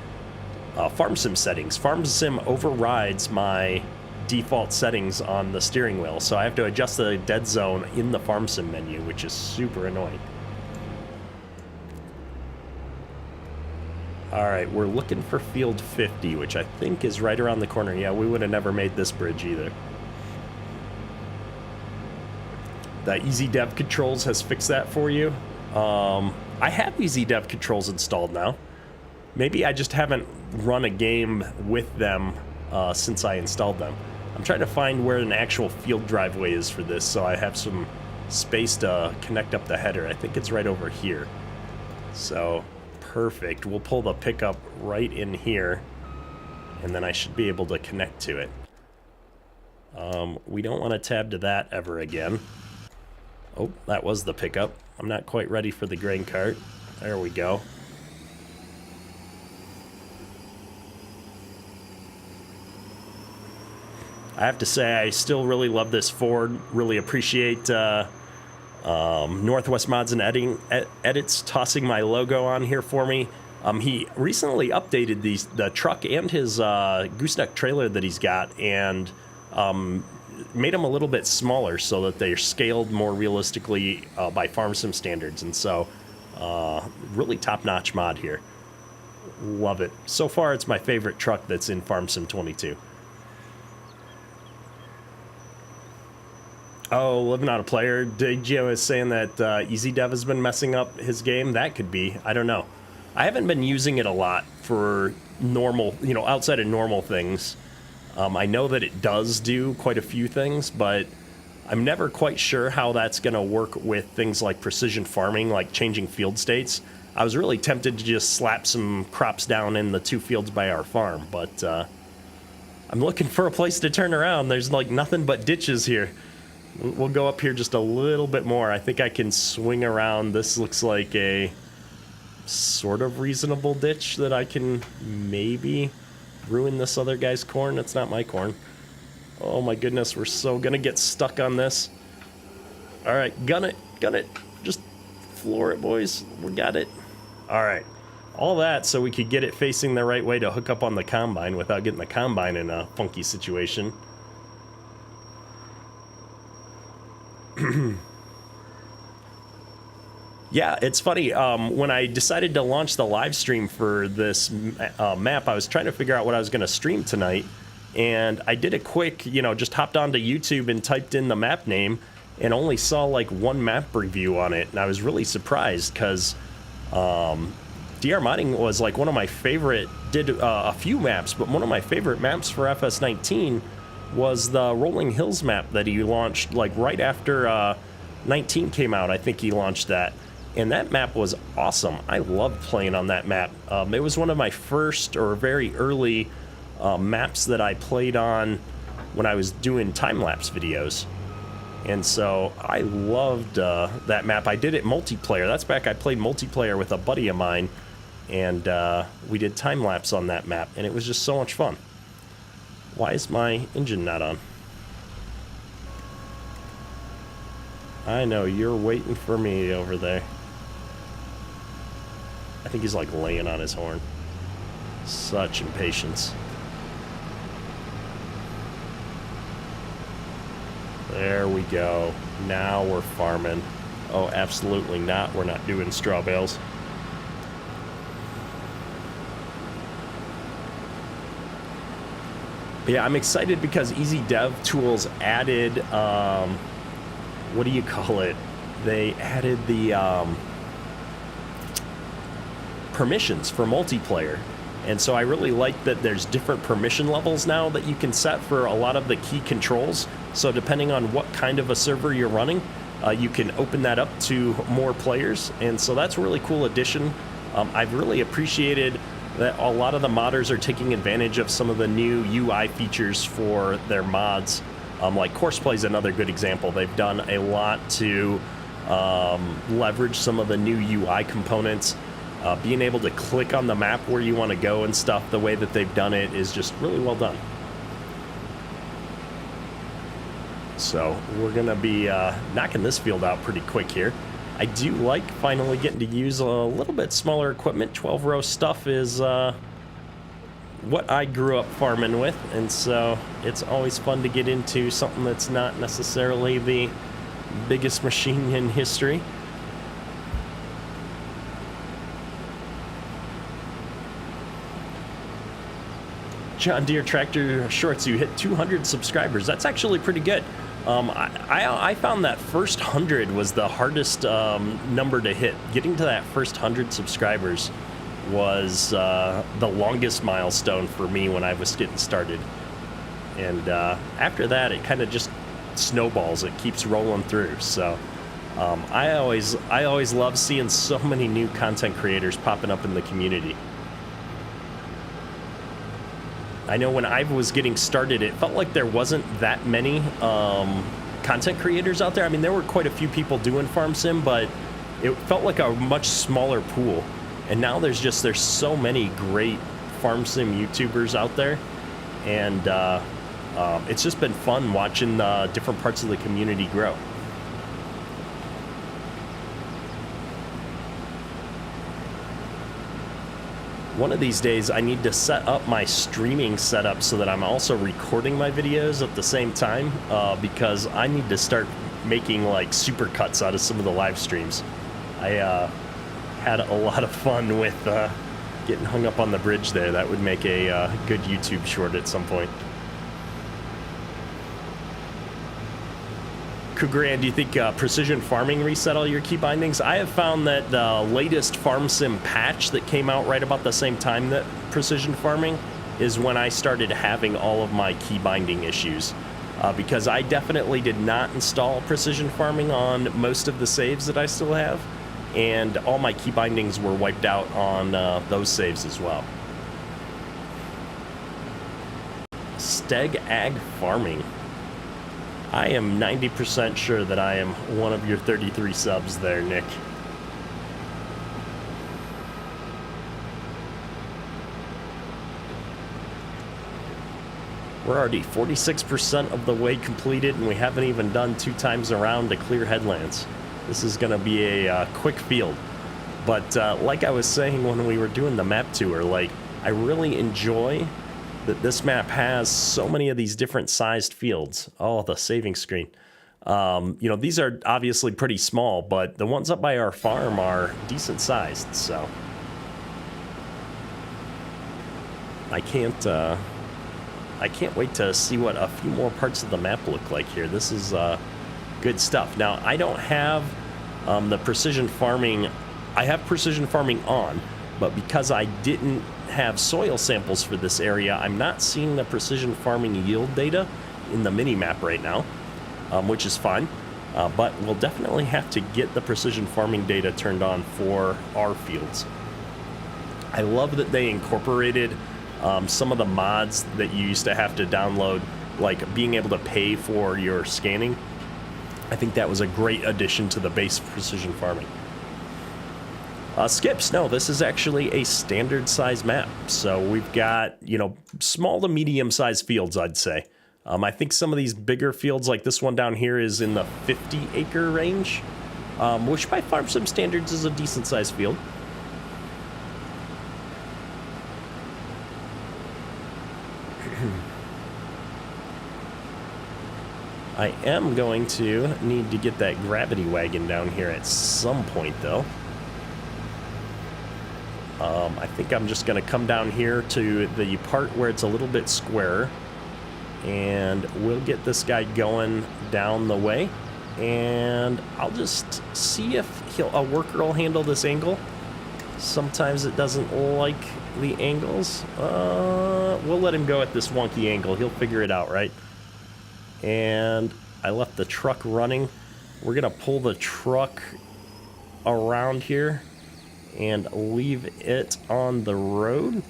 FarmSim settings. FarmSim overrides my default settings on the steering wheel, so I have to adjust the dead zone in the FarmSim menu, which is super annoying. Alright, we're looking for field 50, which I think is right around the corner. Yeah, we would have never made this bridge either. The Easy Dev Controls has fixed that for you. I have Easy Dev Controls installed now. Maybe I just haven't run a game with them since I installed them. I'm trying to find where an actual field driveway is for this, so I have some space to connect up the header. I think it's right over here. So, perfect. We'll pull the pickup right in here, and then I should be able to connect to it. We don't want to tab to that ever again. Oh, that was the pickup. I'm not quite ready for the grain cart. There we go. I have to say, I still really love this Ford. Really appreciate Northwest Mods and Edits tossing my logo on here for me. He recently updated the truck and his gooseneck trailer that he's got, and made them a little bit smaller so that they're scaled more realistically by FarmSim standards. And so, really top-notch mod here. Love it. So far, it's my favorite truck that's in FarmSim 22. Oh, Living on a Player. DJ is saying that Easy Dev has been messing up his game. That could be. I don't know. I haven't been using it a lot for normal, outside of normal things. I know that it does do quite a few things, but I'm never quite sure how that's going to work with things like precision farming, like changing field states. I was really tempted to just slap some crops down in the 2 fields by our farm, but I'm looking for a place to turn around. There's like nothing but ditches here. We'll go up here just a little bit more. I think I can swing around. This looks like a sort of reasonable ditch that I can maybe ruin this other guy's corn. It's not my corn. Oh my goodness, we're so gonna get stuck on this. All right, gun it. Just floor it, boys. We got it. All right, all that so we could get it facing the right way to hook up on the combine without getting the combine in a funky situation. Yeah, it's funny. When I decided to launch the live stream for this map, I was trying to figure out what I was going to stream tonight. And I did a quick, just hopped onto YouTube and typed in the map name and only saw like one map review on it. And I was really surprised because DR Modding was like one of my favorite, did a few maps, but one of my favorite maps for FS19 was the Rolling Hills map that he launched like right after 19 came out. I think he launched that. And that map was awesome. I loved playing on that map. It was one of my first or very early maps that I played on when I was doing time-lapse videos. And so I loved that map. I did it multiplayer. That's back I played multiplayer with a buddy of mine. And we did time-lapse on that map. And it was just so much fun. Why is my engine not on? I know, you're waiting for me over there. I think he's like laying on his horn. Such impatience. There we go. Now we're farming. Oh, absolutely not. We're not doing straw bales. But yeah, I'm excited because Easy Dev Tools added, what do you call it? They added the permissions for multiplayer. And so I really like that there's different permission levels now that you can set for a lot of the key controls. So depending on what kind of a server you're running, you can open that up to more players. And so that's a really cool addition. I've really appreciated that a lot of the modders are taking advantage of some of the new UI features for their mods. Like Courseplay is another good example. They've done a lot to leverage some of the new UI components. Being able to click on the map where you want to go and stuff, the way that they've done it is just really well done. So we're going to be knocking this field out pretty quick here. I do like finally getting to use a little bit smaller equipment. 12-row stuff is what I grew up farming with, and so it's always fun to get into something that's not necessarily the biggest machine in history. John Deere Tractor Shorts, you hit 200 subscribers. That's actually pretty good. I found that first 100 was the hardest number to hit. Getting to that first 100 subscribers was the longest milestone for me when I was getting started. And after that, it kind of just snowballs. It keeps rolling through. So I always love seeing so many new content creators popping up in the community. I know when I was getting started, it felt like there wasn't that many content creators out there. I mean, there were quite a few people doing Farm Sim, but it felt like a much smaller pool. And now there's so many great Farm Sim YouTubers out there. And it's just been fun watching different parts of the community grow. One of these days, I need to set up my streaming setup so that I'm also recording my videos at the same time, because I need to start making like supercuts out of some of the live streams. I had a lot of fun with getting hung up on the bridge there. That would make a good YouTube short at some point. Kugran, do you think precision farming reset all your key bindings? I have found that the latest Farm Sim patch that came out right about the same time that precision farming is when I started having all of my key binding issues. Because I definitely did not install precision farming on most of the saves that I still have, and all my key bindings were wiped out on those saves as well. Steg Ag Farming. I am 90% sure that I am one of your 33 subs there, Nick. We're already 46% of the way completed, and we haven't even done 2 times around to clear headlands. This is going to be a quick field. But like I was saying when we were doing the map tour, like, I really enjoy that this map has so many of these different sized fields. Oh, the saving screen. You know, these are obviously pretty small, but the ones up by our farm are decent sized, so I can't wait to see what a few more parts of the map look like here. This is good stuff. Now, I don't have the precision farming. I have precision farming on, but because I didn't have soil samples for this area, I'm not seeing the precision farming yield data in the mini map right now, which is fine. But we'll definitely have to get the precision farming data turned on for our fields. I love that they incorporated some of the mods that you used to have to download, like being able to pay for your scanning. I think that was a great addition to the base precision farming. Skips, no, this is actually a standard size map. So we've got, you know, small to medium sized fields, I'd say. I think some of these bigger fields, like this one down here, is in the 50-acre range, which by Farm Sim standards is a decent sized field. I am going to need to get that gravity wagon down here at some point, though. I think I'm just going to come down here to the part where it's a little bit squarer, and we'll get this guy going down the way, and I'll just see if a worker will handle this angle. Sometimes it doesn't like the angles. We'll let him go at this wonky angle. He'll figure it out, right? And I left the truck running. We're going to pull the truck around here and leave it on the road,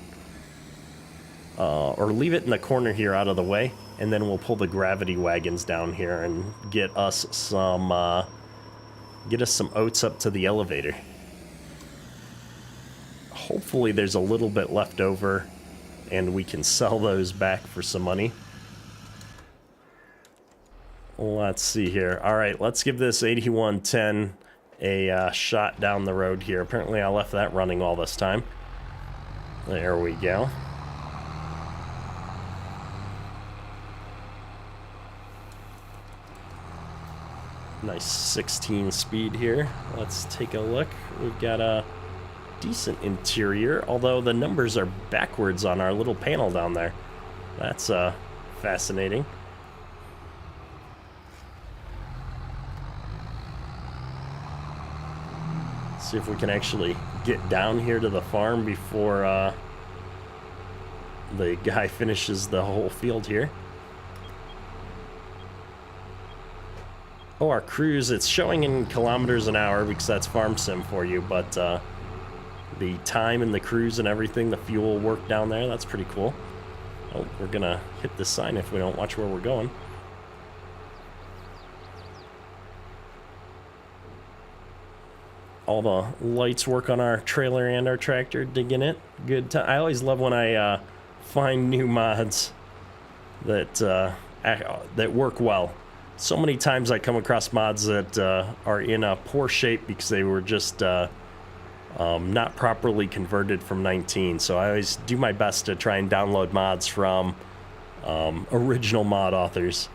or leave it in the corner here out of the way. and then we'll pull the gravity wagons down here and get us some oats up to the elevator. Hopefully there's a little bit left over and we can sell those back for some money. Let's see here. All right, let's give this 8110 a shot down the road here. Apparently I left that running all this time. There we go. Nice 16 speed here. Let's take a look. We've got a decent interior, although the numbers are backwards on our little panel down there. That's fascinating. See if we can actually get down here to the farm before the guy finishes the whole field here. Oh, our cruise, it's showing in kilometers an hour because that's farm sim for you, but the time and the cruise and everything, the fuel work down there, that's pretty cool. Oh, we're gonna hit this sign if we don't watch where we're going. All the lights work on our trailer and our tractor, digging it. Good time. I always love when I find new mods that work well. So many times I come across mods that are in a poor shape because they were just not properly converted from 19. So I always do my best to try and download mods from original mod authors.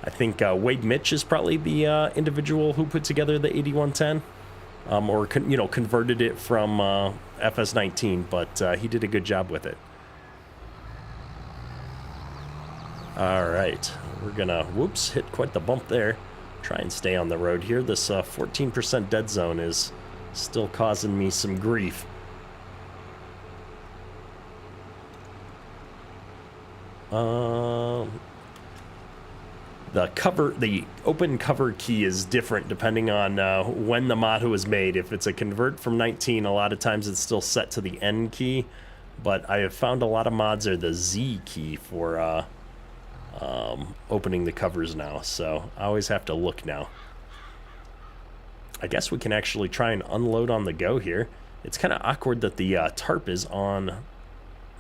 I think Wade Mitch is probably the individual who put together the 8110. Or converted it from FS19, but he did a good job with it. All right, we're gonna, whoops, hit quite the bump there. Try and stay on the road here. This 14% dead zone is still causing me some grief. The open cover key is different depending on when the mod was made. If it's a convert from 19, a lot of times it's still set to the N key, but I have found a lot of mods are the Z key for opening the covers now, so I always have to look now. I guess we can actually try and unload on the go here. It's kind of awkward that the tarp is on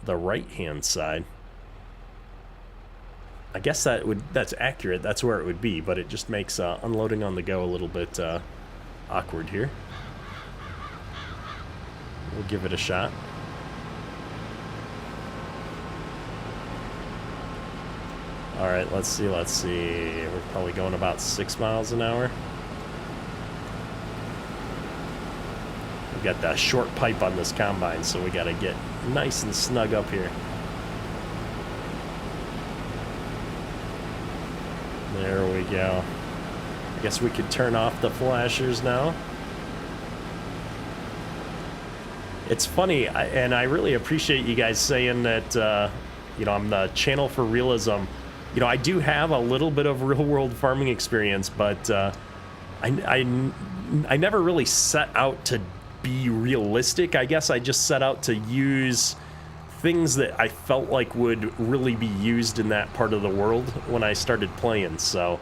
the right-hand side. I guess that's accurate. That's where it would be, but it just makes unloading on the go a little bit awkward here. We'll give it a shot. All right, let's see. We're probably going about 6 miles an hour. We've got the short pipe on this combine, so we got to get nice and snug up here. There we go. I guess we could turn off the flashers now. It's funny, and I really appreciate you guys saying that, I'm the channel for realism. I do have a little bit of real-world farming experience, but I never really set out to be realistic. I guess I just set out to use things that I felt like would really be used in that part of the world when I started playing. So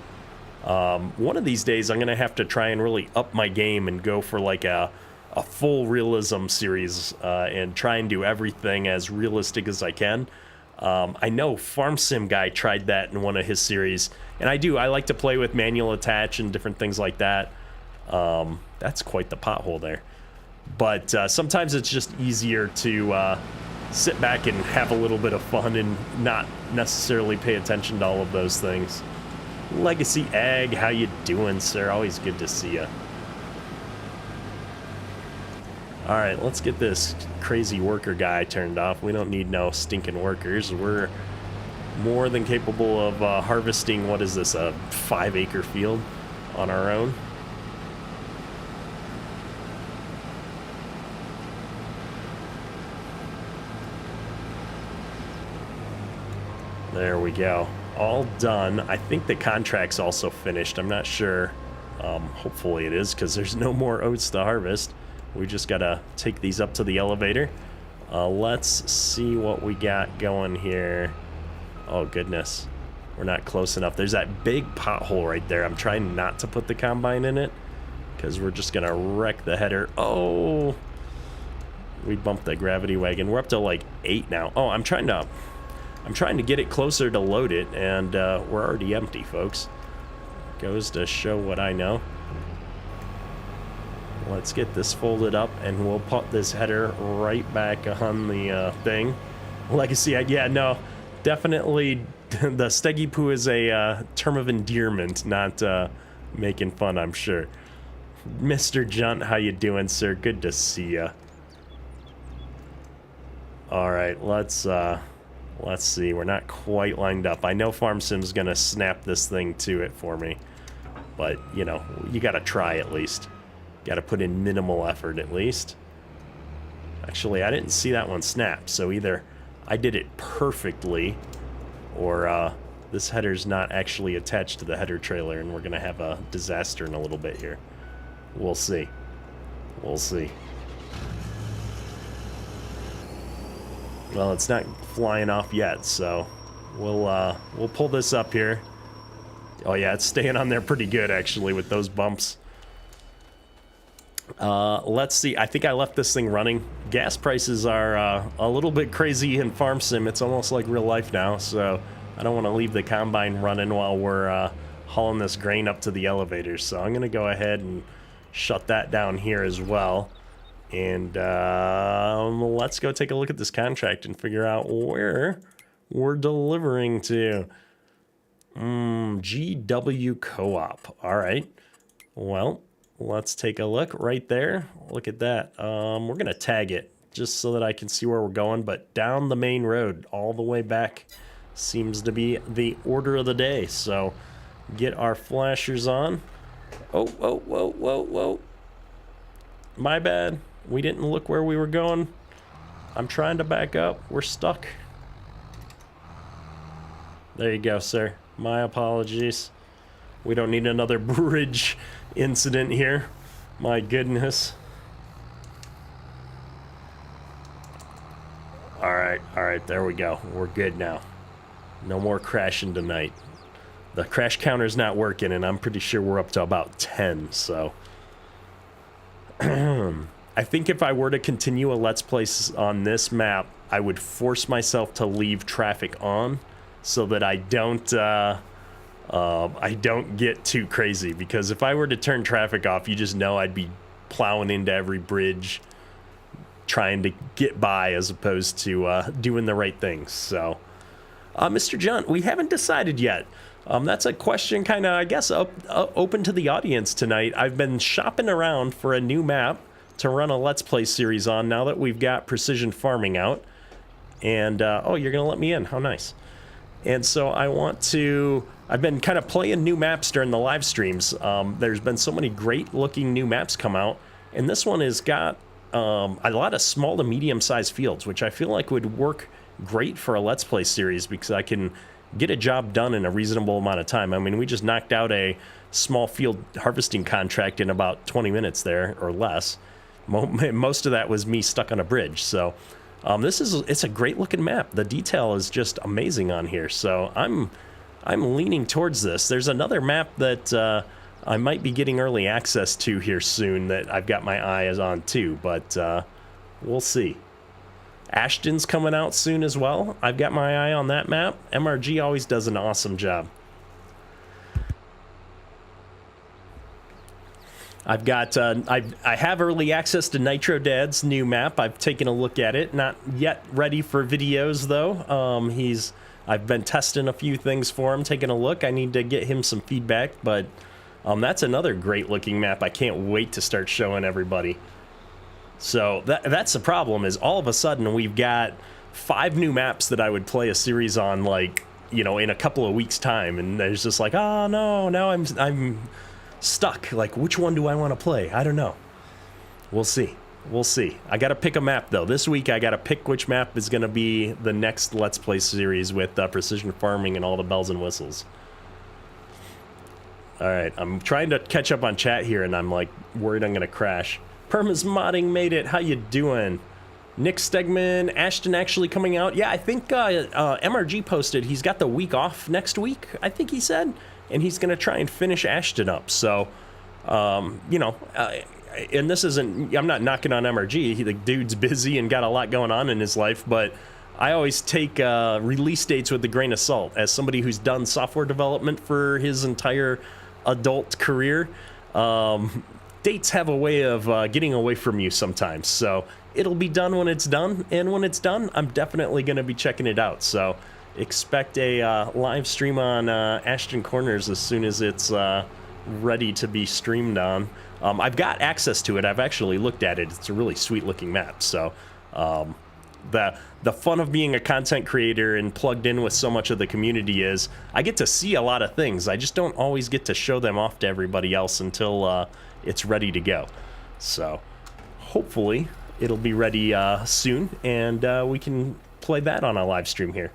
one of these days I'm gonna have to try and really up my game and go for like a full realism series and try and do everything as realistic as I can. I know Farm Sim Guy tried that in one of his series, and I like to play with manual attach and different things like that. That's quite the pothole there, but sometimes it's just easier to sit back and have a little bit of fun and not necessarily pay attention to all of those things. Legacy Ag, how you doing, sir? Always good to see you. All right, let's get this crazy worker guy turned off. We don't need no stinking workers. We're more than capable of harvesting, what is this, a 5-acre field on our own. There we go. All done. I think the contract's also finished. I'm not sure. Hopefully it is, because there's no more oats to harvest. We just got to take these up to the elevator. Let's see what we got going here. Oh, goodness. We're not close enough. There's that big pothole right there. I'm trying not to put the combine in it because we're just going to wreck the header. Oh, we bumped the gravity wagon. We're up to like 8 now. Oh, I'm trying to get it closer to load it, and we're already empty, folks. Goes to show what I know. Let's get this folded up, and we'll put this header right back on the thing. Legacy, yeah, no, definitely the Steggy Poo is a term of endearment, not making fun, I'm sure. Mr. Junt, how you doing, sir? Good to see ya. All right, let's see. We're not quite lined up. I know Farm Sim's gonna snap this thing to it for me, but you know, you gotta try at least. Gotta put in minimal effort at least. Actually, I didn't see that one snap, so either I did it perfectly, or this header's not actually attached to the header trailer, and we're gonna have a disaster in a little bit here. We'll see. We'll see. Well, it's not flying off yet, so we'll pull this up here. Oh yeah, it's staying on there pretty good actually with those bumps. Let's see. I think I left this thing running. Gas prices are a little bit crazy in Farm Sim. It's almost like real life now, so I don't want to leave the combine running while we're hauling this grain up to the elevators. So I'm going to go ahead and shut that down here as well. And let's go take a look at this contract and figure out where we're delivering to. GW Co-op. All right. Well, let's take a look right there. Look at that. We're going to tag it just so that I can see where we're going. But down the main road all the way back seems to be the order of the day. So get our flashers on. Oh, whoa, whoa, whoa, whoa. My bad. We didn't look where we were going. I'm trying to back up. We're stuck. There you go, sir. My apologies. We don't need another bridge incident here. My goodness. All right, there we go. We're good now. No more crashing tonight. The crash counter's not working, and I'm pretty sure we're up to about 10, so... I think if I were to continue a Let's Play on this map, I would force myself to leave traffic on so that I don't get too crazy. Because if I were to turn traffic off, you just know I'd be plowing into every bridge, trying to get by as opposed to doing the right things. So, Mr. Junt, we haven't decided yet. That's a question kind of, I guess, open to the audience tonight. I've been shopping around for a new map to run a Let's Play series on now that we've got precision farming out. And, oh, you're going to let me in. How nice. And so I've been kind of playing new maps during the live streams. There's been so many great looking new maps come out. And this one has got a lot of small to medium sized fields, which I feel like would work great for a Let's Play series because I can get a job done in a reasonable amount of time. I mean, we just knocked out a small field harvesting contract in about 20 minutes there or less. Most of that was me stuck on a bridge. So it's a great looking map. The detail is just amazing on here. So I'm leaning towards this. There's another map that I might be getting early access to here soon that I've got my eyes on too, but we'll see. Ashton's coming out soon as well. I've got my eye on that map. MRG always does an awesome job. I've got I have early access to Nitro Dad's new map. I've taken a look at it. Not yet ready for videos though. I've been testing a few things for him, taking a look. I need to get him some feedback, but that's another great looking map. I can't wait to start showing everybody. So that's the problem, is all of a sudden we've got 5 new maps that I would play a series on, like, you know, in a couple of weeks time, and there's just like, oh no, now I'm stuck. Like, which one do I want to play? I don't know. We'll see. We'll see. I got to pick a map though. This week I got to pick which map is going to be the next Let's Play series with precision farming and all the bells and whistles. All right, I'm trying to catch up on chat here, and I'm like worried I'm going to crash. Perma's Modding made it. How you doing? Nick Stegman, Ashton actually coming out. Yeah, I think MRG posted he's got the week off next week, I think he said, and he's going to try and finish Ashton up. So, you know, and this isn't, I'm not knocking on MRG. The dude's busy and got a lot going on in his life, but I always take release dates with a grain of salt. As somebody who's done software development for his entire adult career, dates have a way of getting away from you sometimes. So it'll be done when it's done, and when it's done, I'm definitely going to be checking it out. So expect a live stream on Ashton Corners as soon as it's ready to be streamed on. I've got access to it. I've actually looked at it. It's a really sweet looking map. So the fun of being a content creator and plugged in with so much of the community is I get to see a lot of things. I just don't always get to show them off to everybody else until it's ready to go. So hopefully it'll be ready soon, and we can play that on a live stream here.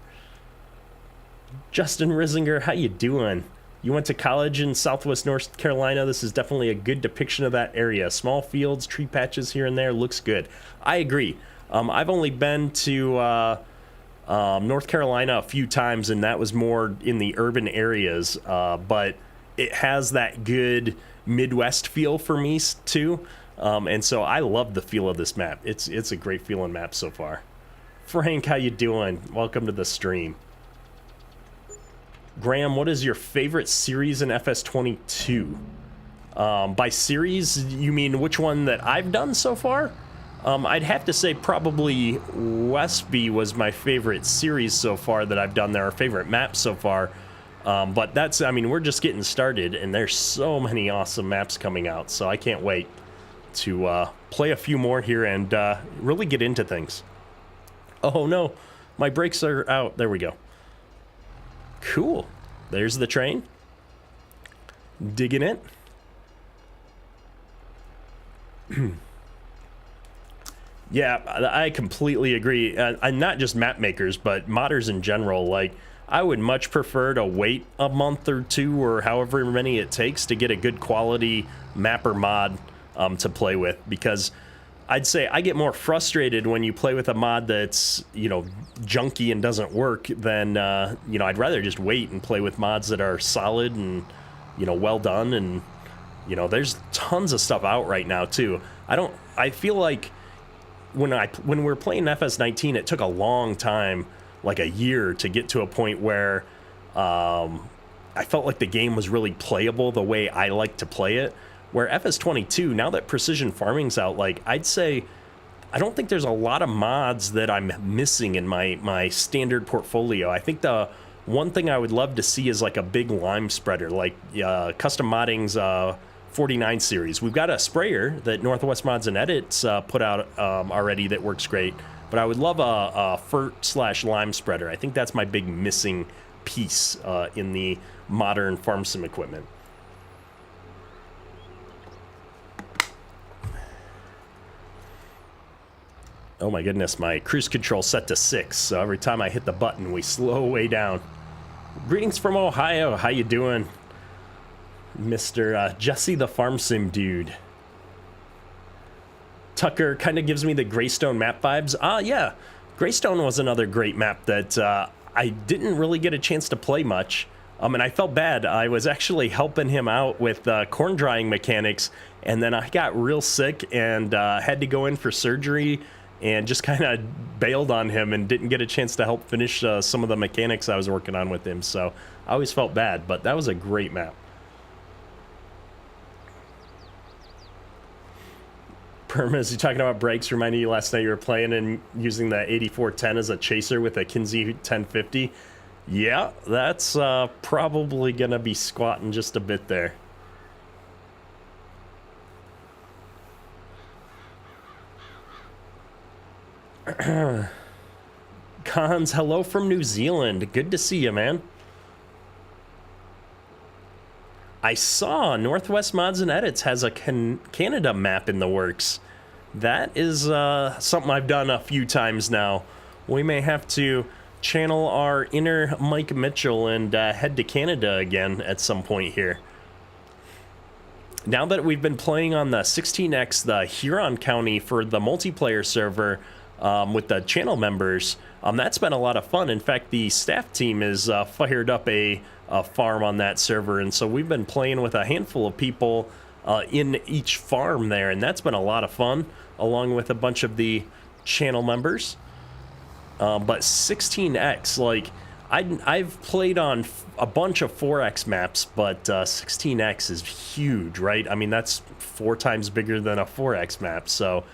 Justin Risinger, how you doing? You went to college in Southwest North Carolina. This is definitely a good depiction of that area. Small fields, tree patches here and there. Looks good. I agree. I've only been to North Carolina a few times, and that was more in the urban areas. But it has that good Midwest feel for me, too. And so I love the feel of this map. It's a great feeling map so far. Frank, how you doing? Welcome to the stream. Graham, what is your favorite series in FS22? By series, you mean which one that I've done so far? I'd have to say probably Westby was my favorite series so far that I've done there, our favorite map so far. But that's, I mean, we're just getting started, and there's so many awesome maps coming out, so I can't wait to play a few more here and really get into things. Oh no, my brakes are out. There we go. Cool. There's the train. Digging it. Yeah, I completely agree. And not just map makers, but modders in general. Like, I would much prefer to wait a month or two or however many it takes to get a good quality map or mod to play with, because I'd say I get more frustrated when you play with a mod that's, you know, junky and doesn't work than, you know, I'd rather just wait and play with mods that are solid and, you know, well done. And, you know, there's tons of stuff out right now too. I feel like when we're playing FS19, it took a long time, like a year, to get to a point where I felt like the game was really playable the way I like to play it. Where FS22, now that precision farming's out, like, I'd say I don't think there's a lot of mods that I'm missing in my standard portfolio. I think the one thing I would love to see is like a big lime spreader, like Custom Modding's 49 series. We've got a sprayer that Northwest Mods and Edits put out already that works great, but I would love a FERT/lime spreader. I think that's my big missing piece in the modern farm sim equipment. Oh my goodness, my cruise control set to 6, so every time I hit the button, we slow way down. Greetings from Ohio, how you doing? Mr. Jesse the Farm Sim Dude. Tucker kind of gives me the Greystone map vibes. Yeah, Greystone was another great map that I didn't really get a chance to play much. And I felt bad. I was actually helping him out with corn drying mechanics, and then I got real sick and had to go in for surgery, and just kind of bailed on him and didn't get a chance to help finish some of the mechanics I was working on with him. So I always felt bad, but that was a great map. Permas, you talking about brakes? Reminded you last night you were playing and using the 8410 as a chaser with a Kinsey 1050. Yeah, that's probably going to be squatting just a bit there. Cons, hello from New Zealand. Good to see you, man. I saw Northwest Mods and Edits has a Canada map in the works. That is something I've done a few times now. We may have to channel our inner Mike Mitchell and head to Canada again at some point here. Now that we've been playing on the 16X, the Huron County for the multiplayer server, with the channel members. That's been a lot of fun. In fact, the staff team has fired up a farm on that server, and so we've been playing with a handful of people in each farm there, and that's been a lot of fun, along with a bunch of the channel members. But 16x, like, I've played on a bunch of 4x maps, but 16x is huge, right? I mean, that's 4 times bigger than a 4x map, so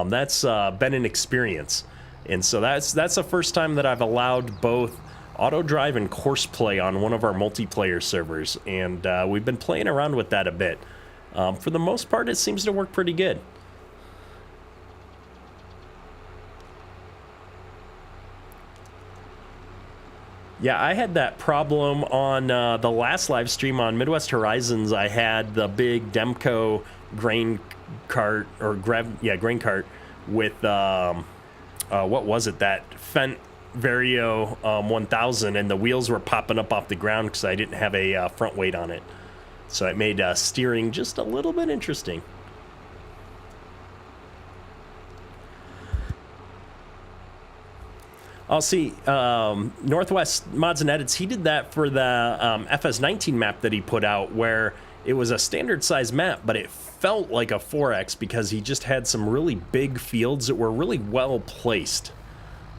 that's been an experience. And so that's the first time that I've allowed both auto drive and course play on one of our multiplayer servers, and we've been playing around with that a bit. For the most part, it seems to work pretty good. Yeah, I had that problem on the last live stream on Midwest Horizons. I had the big Demco grain cart, or grain cart with, what was it, that Fendt Vario 1000, and the wheels were popping up off the ground because I didn't have a front weight on it. So it made steering just a little bit interesting. I'll see, Northwest Mods and Edits, he did that for the FS19 map that he put out, where it was a standard size map, but it felt like a 4X because he just had some really big fields that were really well placed.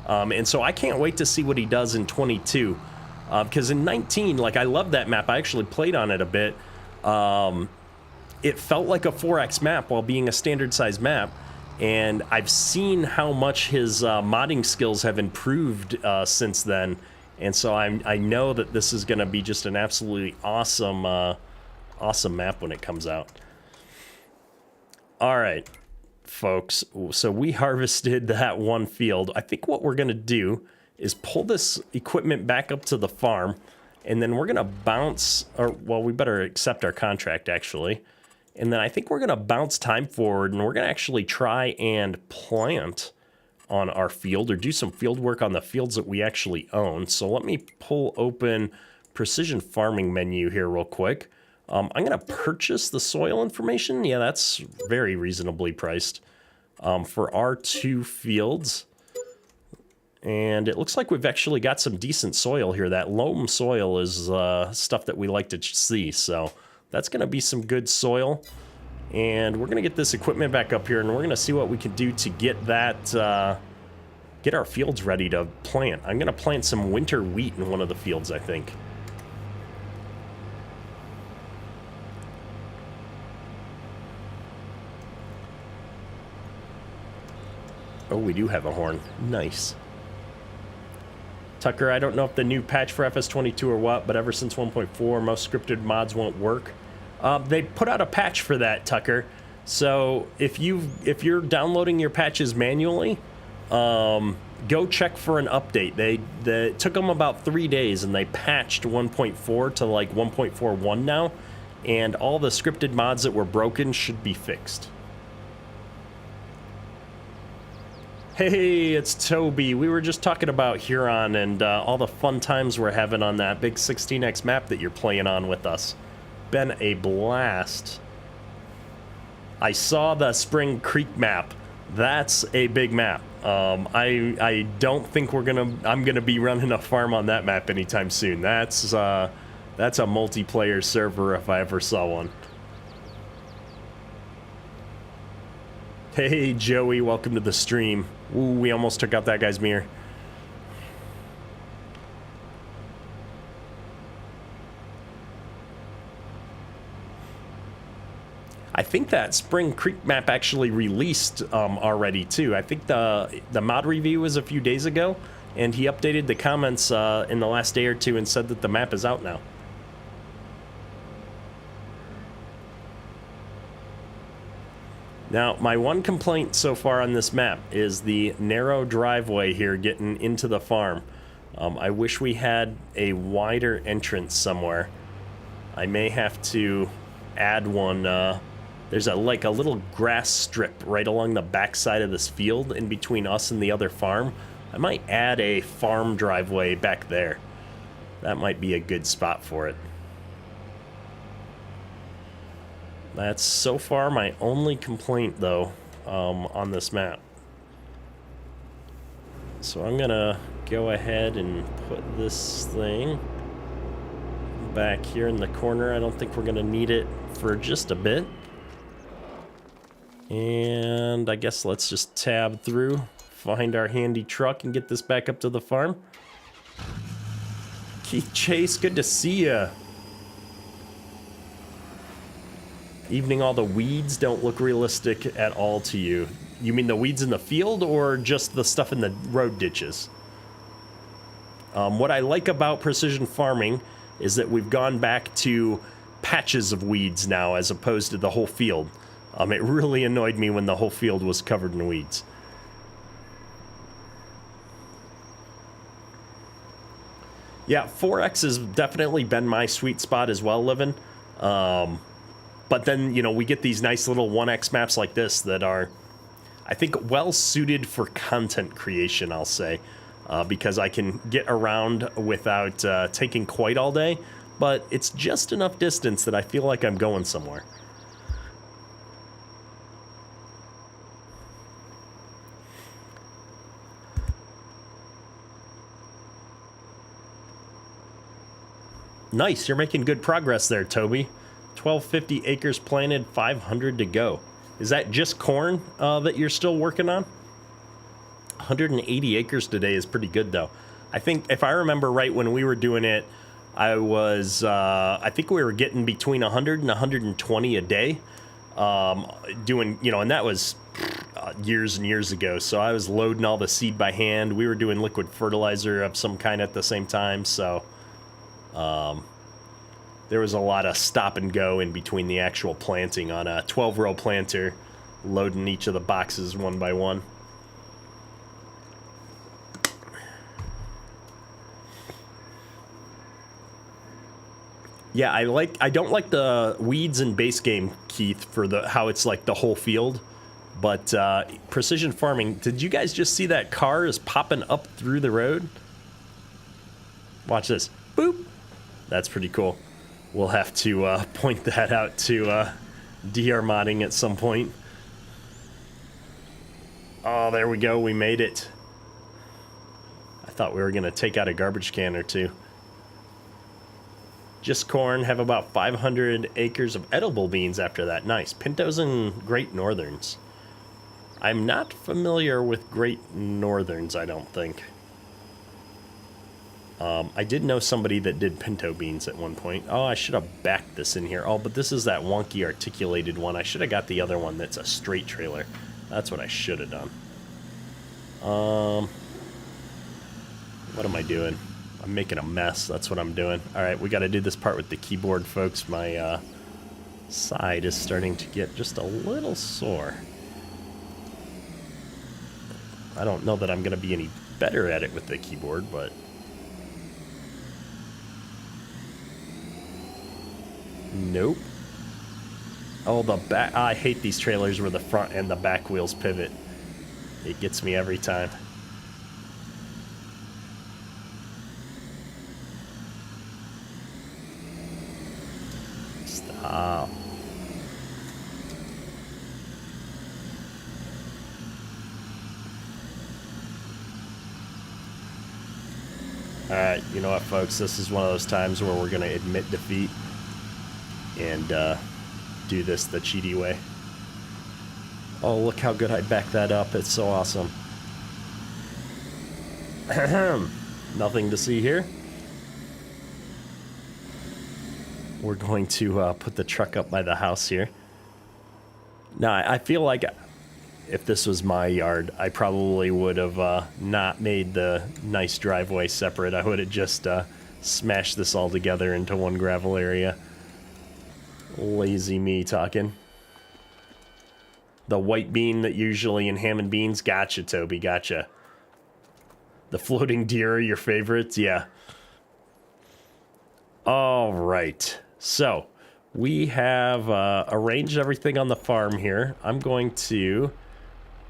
And so I can't wait to see what he does in 22. Because in 19, like, I love that map. I actually played on it a bit. It felt like a 4X map while being a standard size map. And I've seen how much his modding skills have improved since then. And so I know that this is going to be just an absolutely awesome, awesome map when it comes out. All right, folks. So we harvested that one field. I think what we're going to do is pull this equipment back up to the farm. And then we're going to bounce, or, well, we better accept our contract, actually. And then I think we're going to bounce time forward, and we're going to actually try and plant on our field, or do some field work on the fields that we actually own. So let me pull open Precision Farming menu here real quick. I'm going to purchase the soil information. Yeah, that's very reasonably priced for our 2 fields. And it looks like we've actually got some decent soil here. That loam soil is stuff that we like to see, so that's going to be some good soil. And we're going to get this equipment back up here, and we're going to see what we can do to get that, get our fields ready to plant. I'm going to plant some winter wheat in one of the fields, I think. Oh, we do have a horn. Nice. Tucker, I don't know if the new patch for FS22 or what, but ever since 1.4, most scripted mods won't work. They put out a patch for that, Tucker. So if you're downloading your patches manually, go check for an update. It took them about 3 days, and they patched 1.4 to like 1.41 now, and all the scripted mods that were broken should be fixed. Hey, it's Toby. We were just talking about Huron and all the fun times we're having on that big 16x map that you're playing on with us. Been a blast. I saw the Spring Creek map. That's a big map. I don't think I'm gonna be running a farm on that map anytime soon. That's a multiplayer server if I ever saw one. Hey, Joey, welcome to the stream. Ooh, we almost took out that guy's mirror. I think that Spring Creek map actually released already, too. I think the mod review was a few days ago, and he updated the comments in the last day or two and said that the map is out now. Now, my one complaint so far on this map is the narrow driveway here getting into the farm. I wish we had a wider entrance somewhere. I may have to add one. There's like a little grass strip right along the backside of this field in between us and the other farm. I might add a farm driveway back there. That might be a good spot for it. That's so far my only complaint, though, on this map. So I'm gonna go ahead and put this thing back here in the corner. I don't think we're gonna need it for just a bit. And I guess let's just tab through, find our handy truck, and get this back up to the farm. Keith Chase, good to see ya. Evening, all the weeds don't look realistic at all to you. You mean the weeds in the field or just the stuff in the road ditches? What I like about precision farming is that we've gone back to patches of weeds now as opposed to the whole field. It really annoyed me when the whole field was covered in weeds. Yeah, 4X has definitely been my sweet spot as well, living. But then, you know, we get these nice little 1X maps like this that are, I think, well suited for content creation, I'll say. Because I can get around without taking quite all day, but it's just enough distance that I feel like I'm going somewhere. Nice, you're making good progress there, Toby. 1250 acres planted, 500 to go. Is that just corn that you're still working on? 180 acres today is pretty good, though. I think, if I remember right, when we were doing it, I think we were getting between 100 and 120 a day. Doing, you know, and that was years and years ago. So I was loading all the seed by hand. We were doing liquid fertilizer of some kind at the same time. So there was a lot of stop and go in between the actual planting on a 12-row planter, loading each of the boxes one by one. Yeah, I don't like the weeds in base game, Keith, for how it's like the whole field. But precision farming, did you guys just see that car is popping up through the road? Watch this. Boop. That's pretty cool. We'll have to point that out to DR modding at some point. Oh, there we go. We made it. I thought we were going to take out a garbage can or two. Just corn, have about 500 acres of edible beans after that. Nice. Pintos and Great Northerns. I'm not familiar with Great Northerns, I don't think. I did know somebody that did pinto beans at one point. Oh, I should have backed this in here. Oh, but this is that wonky articulated one. I should have got the other one that's a straight trailer. That's what I should have done. What am I doing? I'm making a mess. That's what I'm doing. All right, we got to do this part with the keyboard, folks. My side is starting to get just a little sore. I don't know that I'm going to be any better at it with the keyboard, but... Nope. Oh, the back... I hate these trailers where the front and the back wheels pivot. It gets me every time. Stop. Alright, you know what, folks? This is one of those times where we're going to admit defeat and do this the cheaty way. Oh, look how good I backed that up. It's so awesome. Nothing to see here. We're going to put the truck up by the house here. Now, I feel like if this was my yard, I probably would have not made the nice driveway separate. I would have just smashed this all together into one gravel area. Lazy me talking. The white bean that usually in ham and beans. Gotcha, Toby, gotcha. The floating deer are your favorites? Yeah. All right. So, we have arranged everything on the farm here. I'm going to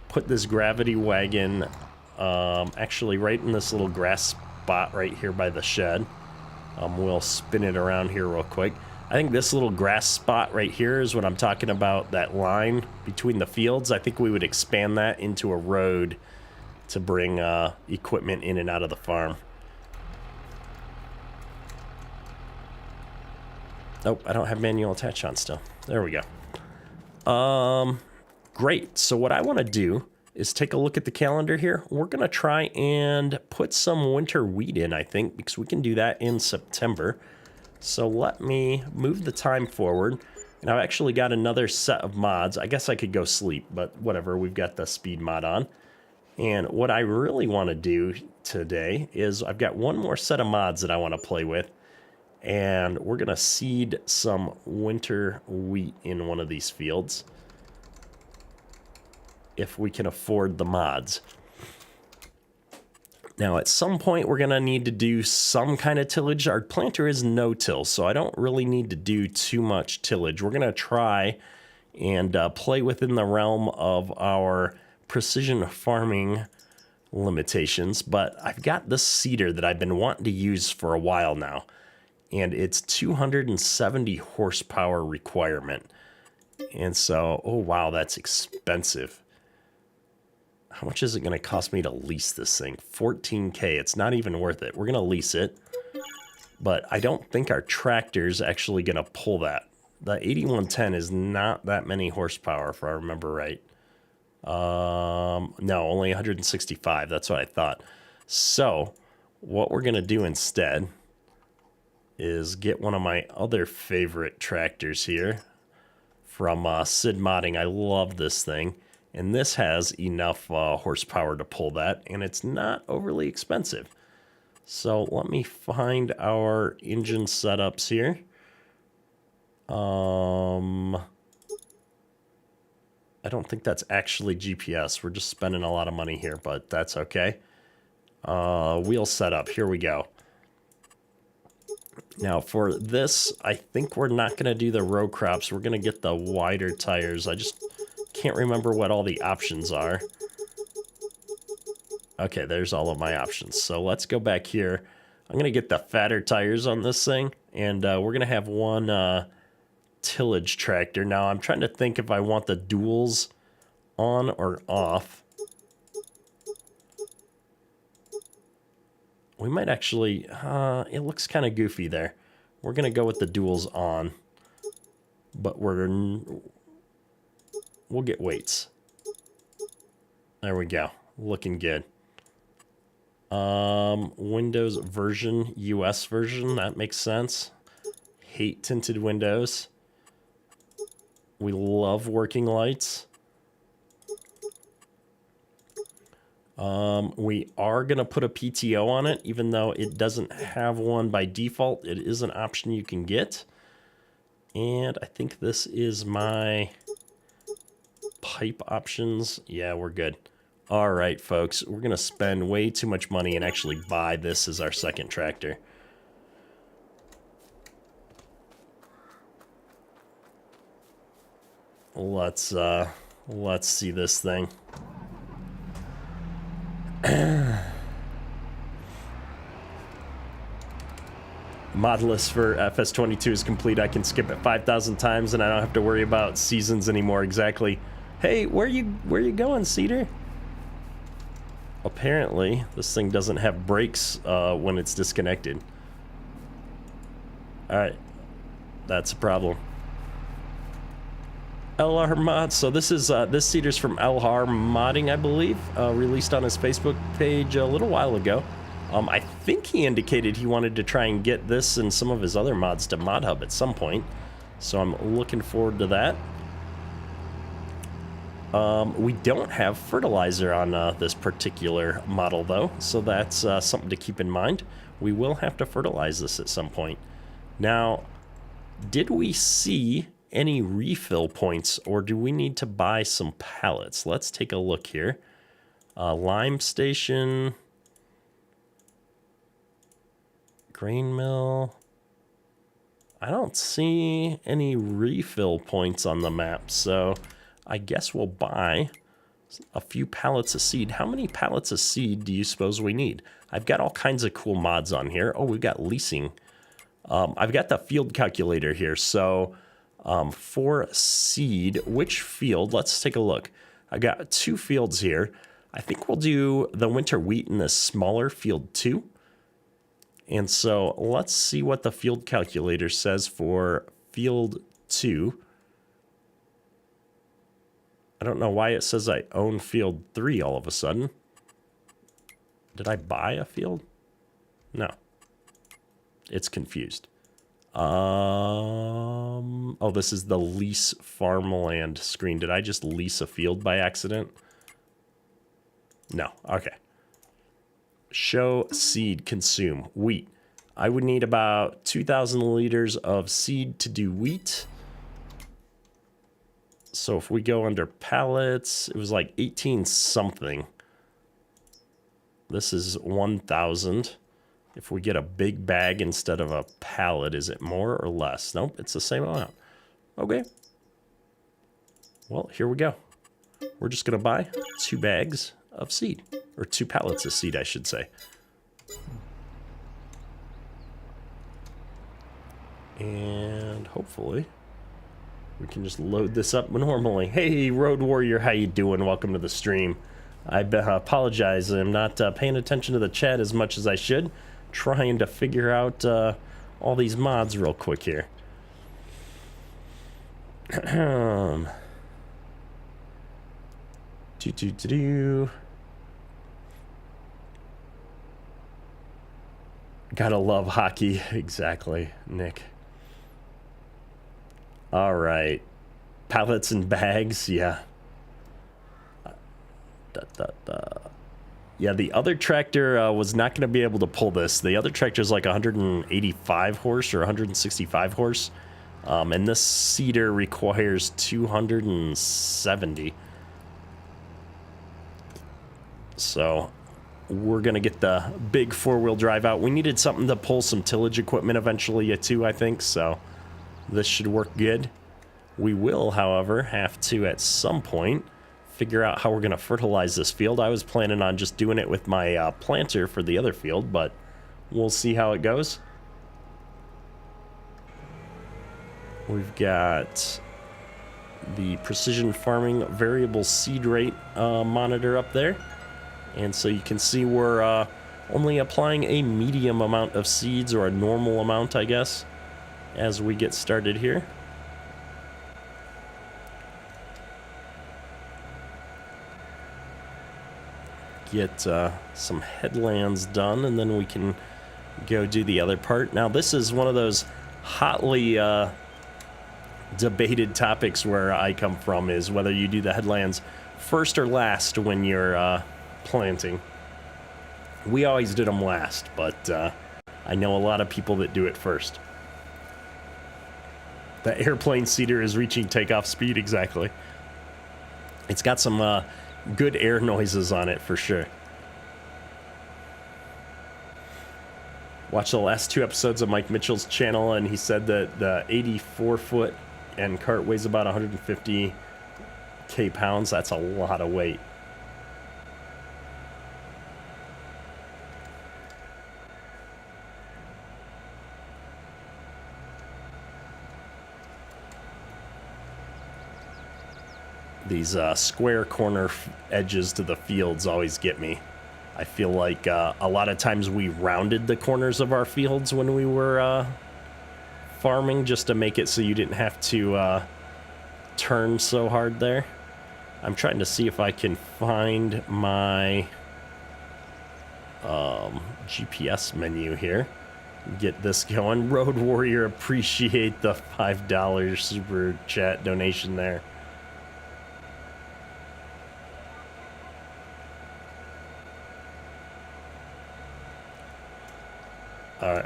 put this gravity wagon actually right in this little grass spot right here by the shed. We'll spin it around here real quick. I think this little grass spot right here is what I'm talking about, that line between the fields. I think we would expand that into a road to bring equipment in and out of the farm. Nope, I don't have manual attach on still. There we go. Great. So what I want to do is take a look at the calendar here. We're going to try and put some winter wheat in, I think, because we can do that in September. So let me move the time forward. And I've actually got another set of mods. I guess I could go sleep, but whatever. We've got the speed mod on. And what I really want to do today is I've got one more set of mods that I want to play with. And we're going to seed some winter wheat in one of these fields, if we can afford the mods. Now, at some point, we're going to need to do some kind of tillage. Our planter is no-till, so I don't really need to do too much tillage. We're going to try and play within the realm of our precision farming limitations, but I've got this seeder that I've been wanting to use for a while now, and it's 270 horsepower requirement. And so, oh wow, that's expensive. How much is it going to cost me to lease this thing? $14K. It's not even worth it. We're going to lease it, but I don't think our tractor's actually going to pull that. The 8110 is not that many horsepower, if I remember right. No, only 165. That's what I thought. So what we're going to do instead is get one of my other favorite tractors here from Sid Modding. I love this thing. And this has enough horsepower to pull that, and it's not overly expensive. So let me find our engine setups here. I don't think that's actually GPS. We're just spending a lot of money here, but that's okay. Wheel setup, here we go. Now for this, I think we're not going to do the row crops. We're going to get the wider tires. I just can't remember what all the options are. Okay, there's all of my options. So let's go back here. I'm going to get the fatter tires on this thing, and we're going to have one tillage tractor. Now, I'm trying to think if I want the duals on or off. We might actually, it looks kind of goofy there. We're going to go with the duals on, but we'll get weights. There we go. Looking good. Windows version, US version, that makes sense. Hate tinted windows. We love working lights. We are going to put a PTO on it, even though it doesn't have one by default. It is an option you can get. And I think this is my pipe options. Yeah, we're good. All right, folks, we're going to spend way too much money and actually buy this as our second tractor. Let's see this thing. Mod list for FS22 is complete. I can skip it 5,000 times and I don't have to worry about seasons anymore. Exactly. Hey, where you going, Cedar? Apparently, this thing doesn't have brakes when it's disconnected. All right, that's a problem. LR Mod. So this is this Cedar's from LR Modding, I believe, released on his Facebook page a little while ago. I think he indicated he wanted to try and get this and some of his other mods to Mod Hub at some point. So I'm looking forward to that. We don't have fertilizer on this particular model, though, so that's something to keep in mind. We will have to fertilize this at some point. Now, did we see any refill points, or do we need to buy some pallets? Let's take a look here. Lime station, grain mill. I don't see any refill points on the map, so I guess we'll buy a few pallets of seed. How many pallets of seed do you suppose we need? I've got all kinds of cool mods on here. Oh, we've got leasing. I've got the field calculator here. So for seed, which field? Let's take a look. I got 2 fields here. I think we'll do the winter wheat in this smaller field 2. And so let's see what the field calculator says for field 2. I don't know why it says I own field 3 all of a sudden. Did I buy a field? No. It's confused. Oh, this is the lease farmland screen. Did I just lease a field by accident? No. Okay. Show seed consume wheat. I would need about 2,000 liters of seed to do wheat. So if we go under pallets, it was like 18 something. This is 1,000. If we get a big bag instead of a pallet, is it more or less? Nope, it's the same amount. Okay. Well, here we go. We're just going to buy 2 bags of seed. Or 2 pallets of seed, I should say. And hopefully we can just load this up normally. Hey, Road Warrior, how you doing? Welcome to the stream. I apologize. I'm not paying attention to the chat as much as I should. Trying to figure out all these mods real quick here. Gotta love hockey. Exactly, Nick. All right. Pallets and bags, yeah. Yeah, the other tractor was not going to be able to pull this. The other tractor is like 185 horse or 165 horse. And this seeder requires 270. So we're going to get the big 4-wheel drive out. We needed something to pull some tillage equipment eventually too, I think. So this should work good. We will, however, have to at some point figure out how we're going to fertilize this field. I was planning on just doing it with my planter for the other field, but we'll see how it goes. We've got the precision farming variable seed rate monitor up there. And so you can see we're only applying a medium amount of seeds, or a normal amount, I guess, as we get started here. Get some headlands done, and then we can go do the other part. Now, this is one of those hotly debated topics where I come from, is whether you do the headlands first or last when you're planting. We always did them last, but I know a lot of people that do it first. The airplane seeder is reaching takeoff speed, exactly. It's got some good air noises on it for sure. Watched the last 2 episodes of Mike Mitchell's channel, and he said that the 84-foot and cart weighs about 150 pounds. That's a lot of weight. These square corner edges to the fields always get me. I feel like a lot of times we rounded the corners of our fields when we were farming, just to make it so you didn't have to turn so hard there. I'm trying to see if I can find my GPS menu here. Get this going. Road Warrior, appreciate the $5 super chat donation there.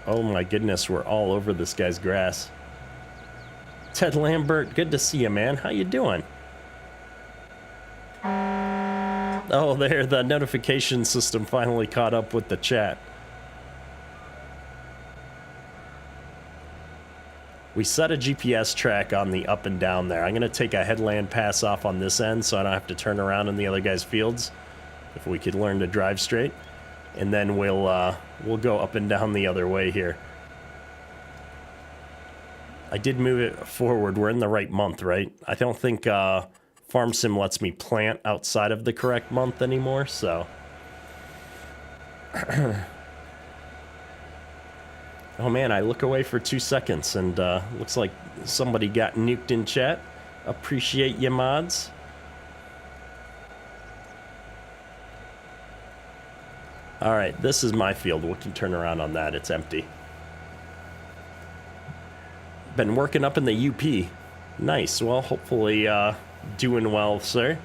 Oh my goodness, we're all over this guy's grass. Ted Lambert, good to see you, man. How you doing? Oh, there, the notification system finally caught up with the chat. We set a GPS track on the up and down there. I'm going to take a headland pass off on this end so I don't have to turn around in the other guy's fields. If we could learn to drive straight. And then we'll go up and down the other way here. I did move it forward. We're in the right month, right? I don't think 4 Farm Sim lets me plant outside of the correct month anymore, so. Oh man, I look away for 2 seconds and looks like somebody got nuked in chat. Appreciate you, mods. Alright, this is my field. We can turn around on that. It's empty. Been working up in the UP. Nice. Well, hopefully doing well, sir.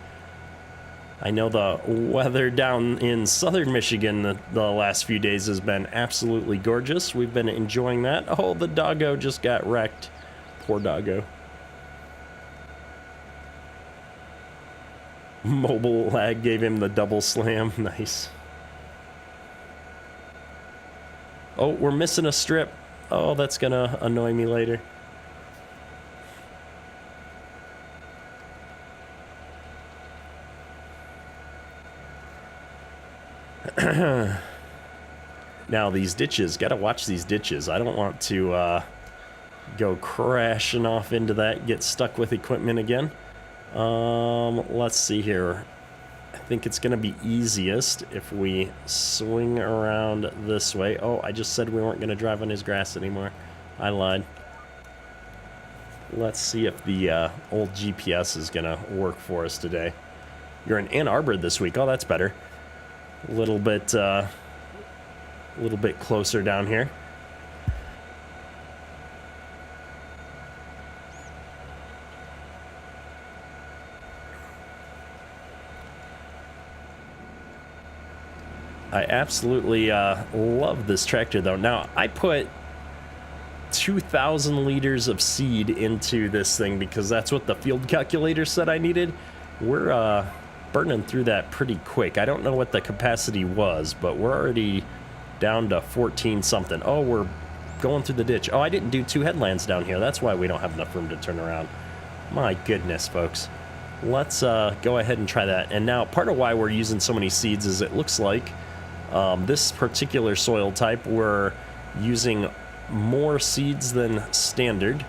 I know the weather down in southern Michigan the last few days has been absolutely gorgeous. We've been enjoying that. Oh, the doggo just got wrecked. Poor doggo. Mobile lag gave him the double slam. Nice. Oh, we're missing a strip. Oh, that's gonna annoy me later. Now these ditches, gotta watch these ditches. I don't want to go crashing off into that, get stuck with equipment again. Let's see here. I think it's gonna be easiest if we swing around this way. Oh, I just said we weren't gonna drive on his grass anymore. I lied. Let's see if the old GPS is gonna work for us today. You're in Ann Arbor this week. Oh, that's better. A little bit closer down here. I absolutely love this tractor, though. Now, I put 2,000 liters of seed into this thing because that's what the field calculator said I needed. We're burning through that pretty quick. I don't know what the capacity was, but we're already down to 14 something. Oh, we're going through the ditch. Oh, I didn't do 2 headlands down here. That's why we don't have enough room to turn around. My goodness, folks. Let's go ahead and try that. And now part of why we're using so many seeds is it looks like this particular soil type, we're using more seeds than standard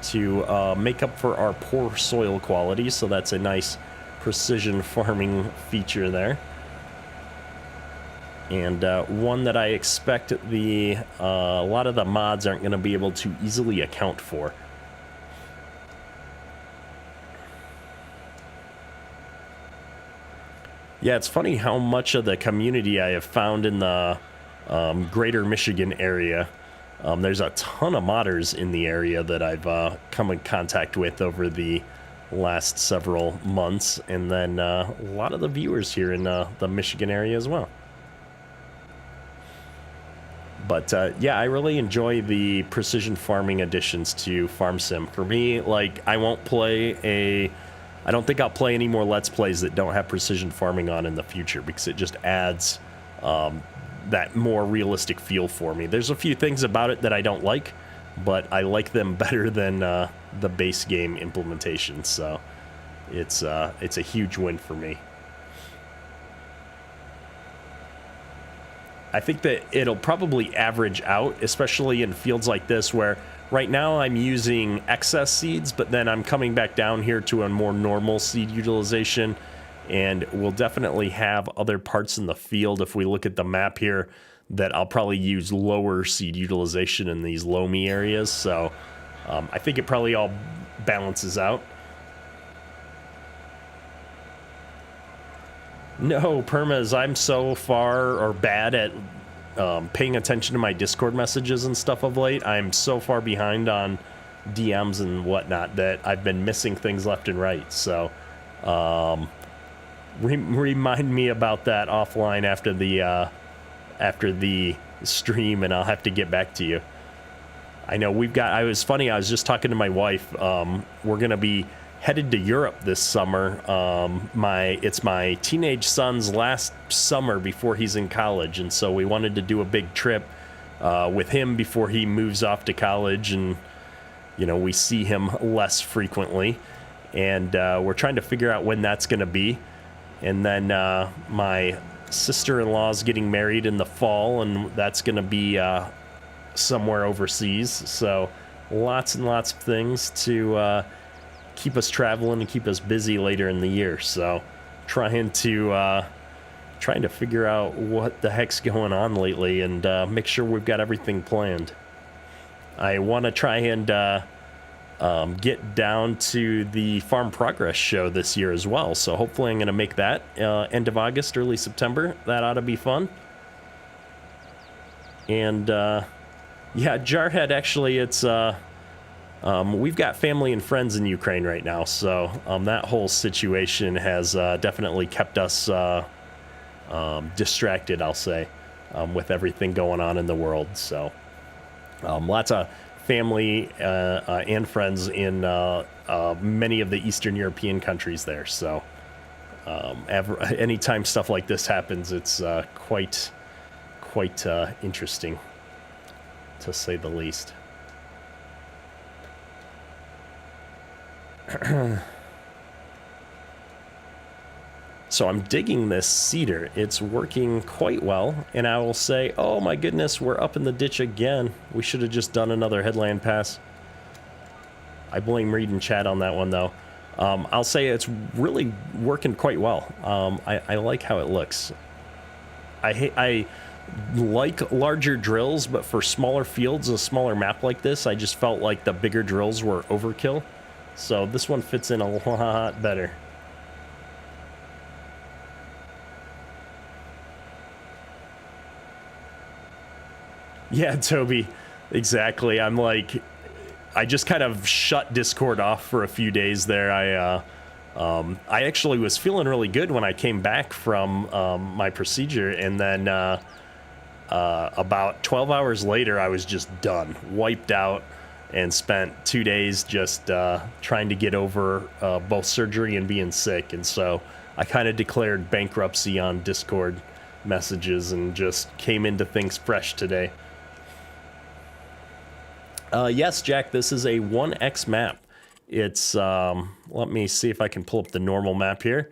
to make up for our poor soil quality. So that's a nice precision farming feature there. And one that I expect a lot of the mods aren't going to be able to easily account for. Yeah, it's funny how much of the community I have found in the greater Michigan area. There's a ton of modders in the area that I've come in contact with over the last several months, and then a lot of the viewers here in the Michigan area as well. But yeah, I really enjoy the precision farming additions to Farm Sim. For me, like, I don't think I'll play any more Let's Plays that don't have precision farming on in the future, because it just adds that more realistic feel for me. There's a few things about it that I don't like, but I like them better than the base game implementation, so it's a huge win for me. I think that it'll probably average out, especially in fields like this where right now I'm using excess seeds, but then I'm coming back down here to a more normal seed utilization, and we'll definitely have other parts in the field, if we look at the map here, that I'll probably use lower seed utilization in these loamy areas. So I think it probably all balances out. No, Permas, I'm so far or bad at paying attention to my Discord messages and stuff of late. I'm so far behind on DMs and whatnot that I've been missing things left and right. So remind me about that offline after the stream, and I'll have to get back to you. I know I was just talking to my wife. We're going to be headed to Europe this summer. It's my teenage son's last summer before he's in college, and so we wanted to do a big trip with him before he moves off to college, and we see him less frequently, and we're trying to figure out when that's going to be. And then my sister-in-law's getting married in the fall, and that's going to be somewhere overseas. So lots and lots of things to keep us traveling and keep us busy later in the year. So trying to figure out what the heck's going on lately and make sure we've got everything planned. I want to try and get down to the Farm Progress show this year as well. So hopefully I'm going to make that end of August, early September. That ought to be fun. And yeah, Jarhead, actually, it's we've got family and friends in Ukraine right now. So that whole situation has definitely kept us distracted, I'll say, with everything going on in the world. So lots of family and friends in many of the Eastern European countries there. So anytime stuff like this happens, it's quite interesting, to say the least. So I'm digging this cedar. It's working quite well, and I will say, oh my goodness, we're up in the ditch again. We should have just done another headland pass. I blame Reed and Chad on that one, though. I'll say it's really working quite well. I like how it looks. I like larger drills, but for smaller fields, a smaller map like this, I just felt like the bigger drills were overkill. So this one fits in a lot better. Yeah, Toby, exactly. I'm like, I just kind of shut Discord off for a few days there. I actually was feeling really good when I came back from my procedure, and then about 12 hours later, I was just done, wiped out, and spent 2 days just trying to get over both surgery and being sick. And so I kind of declared bankruptcy on Discord messages and just came into things fresh today. Yes, Jack, this is a 1X map. It's, let me see if I can pull up the normal map here.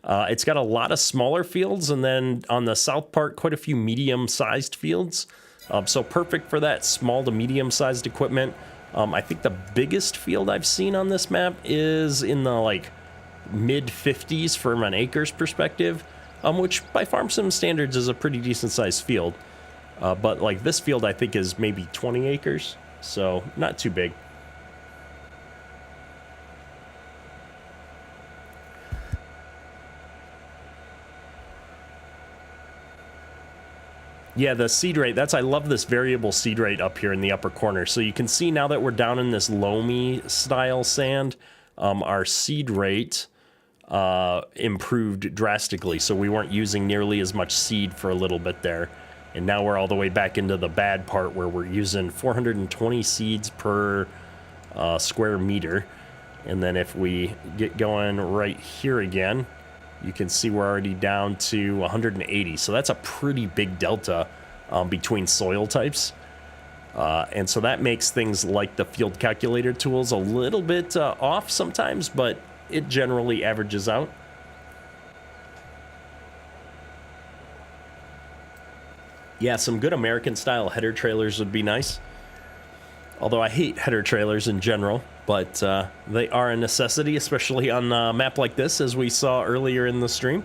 It's got a lot of smaller fields, and then on the south part, quite a few medium-sized fields. So perfect for that small to medium-sized equipment. I think the biggest field I've seen on this map is in the, like, mid-50s from an acres perspective, which by farm sim standards is a pretty decent-sized field. But, like, this field, I think, is maybe 20 acres. So, not too big. Yeah, the seed rate, I love this variable seed rate up here in the upper corner. So you can see now that we're down in this loamy style sand, our seed rate improved drastically. So we weren't using nearly as much seed for a little bit there. And now we're all the way back into the bad part where we're using 420 seeds per square meter. And then if we get going right here again, you can see we're already down to 180. So that's a pretty big delta between soil types. And so that makes things like the field calculator tools a little bit off sometimes, but it generally averages out. Yeah, some good American-style header trailers would be nice. Although I hate header trailers in general, but they are a necessity, especially on a map like this, as we saw earlier in the stream.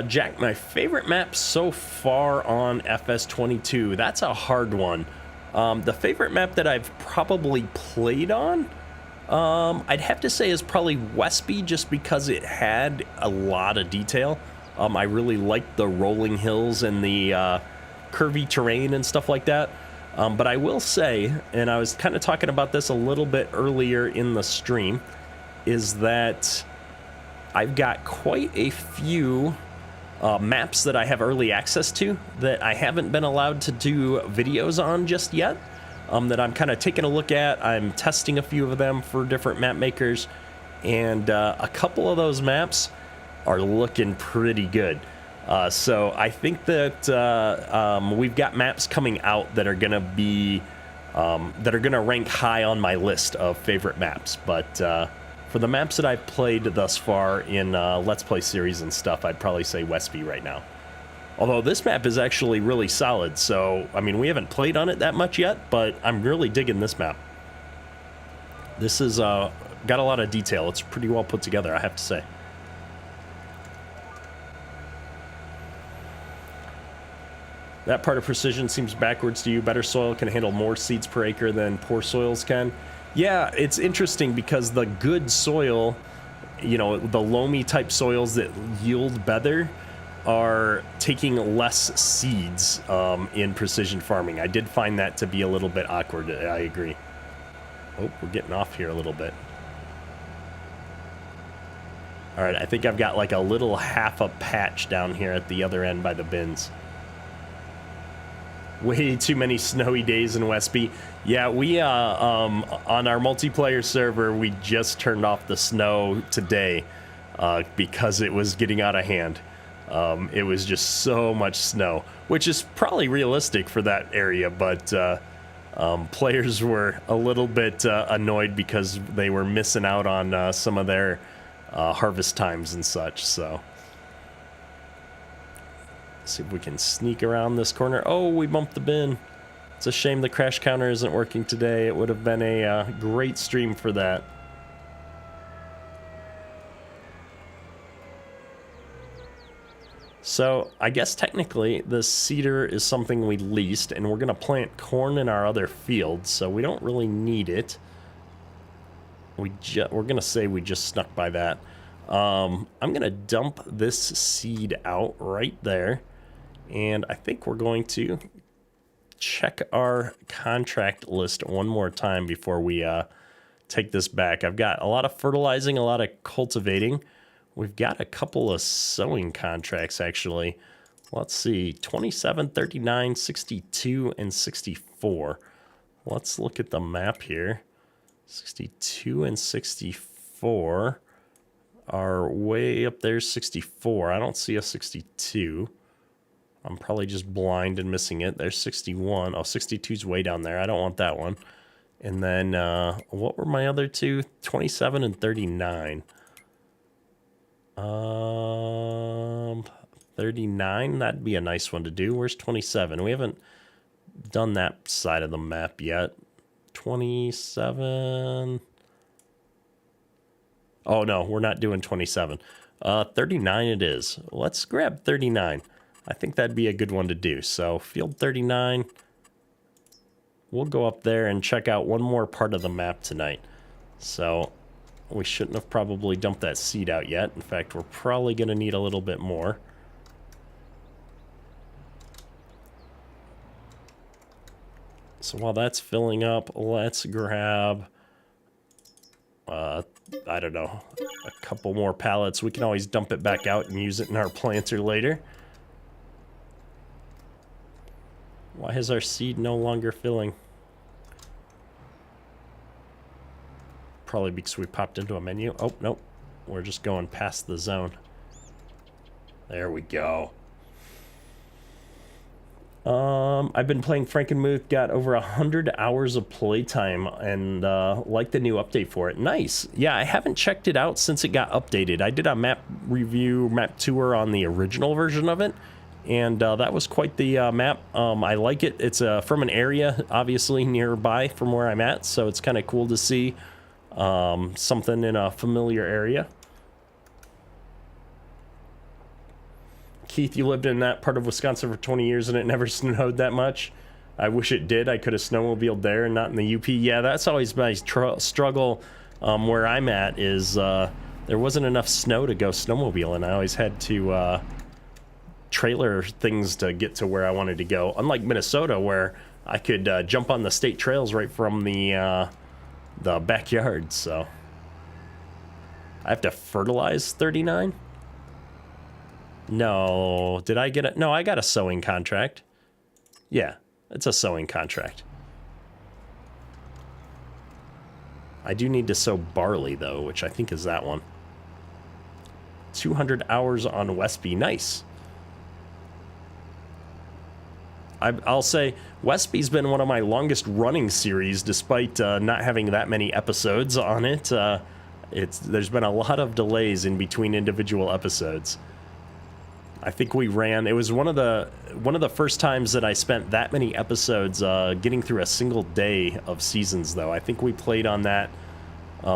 Jack, my favorite map so far on FS22, that's a hard one. The favorite map that I've probably played on, I'd have to say is probably Westby, just because it had a lot of detail. I really liked the rolling hills and the curvy terrain and stuff like that. But I will say, and I was kind of talking about this a little bit earlier in the stream, is that I've got quite a few maps that I have early access to that I haven't been allowed to do videos on just yet. That I'm kind of taking a look at. I'm testing a few of them for different map makers, and a couple of those maps are looking pretty good. So I think that we've got maps coming out that are gonna be that are gonna rank high on my list of favorite maps. But for the maps that I've played thus far in Let's Play series and stuff, I'd probably say Westby right now. Although this map is actually really solid, so, I mean, we haven't played on it that much yet, but I'm really digging this map. This is, got a lot of detail. It's pretty well put together, I have to say. That part of precision seems backwards to you. Better soil can handle more seeds per acre than poor soils can. Yeah, it's interesting because the good soil, you know, the loamy type soils that yield better are taking less seeds in precision farming. I did find that to be a little bit awkward. I agree. Oh, we're getting off here a little bit. All right, I think I've got like a little half a patch down here at the other end by the bins. Way too many snowy days in Westby. Yeah, we on our multiplayer server, we just turned off the snow today because it was getting out of hand. It was just so much snow, which is probably realistic for that area, but players were a little bit annoyed because they were missing out on some of their harvest times and such, so. See if we can sneak around this corner. Oh, we bumped the bin. It's a shame the crash counter isn't working today. It would have been a great stream for that. So I guess technically the cedar is something we leased, and we're gonna plant corn in our other field, so we don't really need it. We're gonna say we just snuck by that. I'm gonna dump this seed out right there, and I think we're going to check our contract list one more time before we take this back. I've got a lot of fertilizing, a lot of cultivating. We've got a couple of sowing contracts, actually. Let's see, 27, 39, 62, and 64. Let's look at the map here. 62 and 64 are way up there. 64, I don't see a 62. I'm probably just blind and missing it. There's 61. Oh, 62's way down there. I don't want that one. And then, what were my other two? 27 and 39. 39, that'd be a nice one to do. Where's 27? We haven't done that side of the map yet. 27. Oh, no, we're not doing 27. 39 it is. Let's grab 39. I think that'd be a good one to do. So, field 39. We'll go up there and check out one more part of the map tonight. So, we shouldn't have probably dumped that seed out yet. In fact, we're probably going to need a little bit more. So while that's filling up, let's grab, I don't know, a couple more pallets. We can always dump it back out and use it in our planter later. Why is our seed no longer filling? Probably because we popped into a menu. Oh, nope. We're just going past the zone. There we go. I've been playing Frankenmuth, got over 100 hours of playtime, and like the new update for it. Nice. Yeah, I haven't checked it out since it got updated. I did a map review, map tour on the original version of it, and that was quite the map. I like it. It's from an area, obviously, nearby from where I'm at, so it's kind of cool to see something in a familiar area. Keith, you lived in that part of Wisconsin for 20 years and it never snowed that much. I wish it did. I could have snowmobiled there and not in the UP. Yeah, that's always my struggle where I'm at is there wasn't enough snow to go snowmobiling. I always had to trailer things to get to where I wanted to go. Unlike Minnesota, where I could jump on the state trails right from the backyard. So I have to fertilize 39. No, did I get it? No, I got a sowing contract. Yeah, it's a sowing contract. I do need to sow barley, though, which I think is that one. 200 hours on Westby. Nice. I'll say Westby's been one of my longest running series, despite not having that many episodes on it. There's been a lot of delays in between individual episodes. I think we ran. It was one of the first times that I spent that many episodes getting through a single day of seasons. Though I think we played on that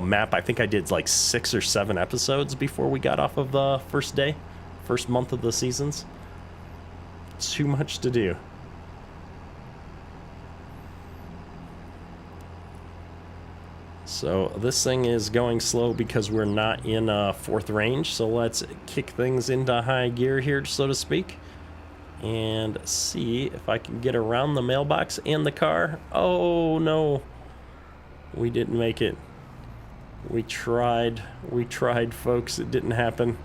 map. I think I did like 6 or 7 episodes before we got off of the first month of the seasons. Too much to do. So this thing is going slow because we're not in 4th range. So let's kick things into high gear here, so to speak, and see if I can get around the mailbox and the car. Oh no, we didn't make it. We tried, folks. It didn't happen.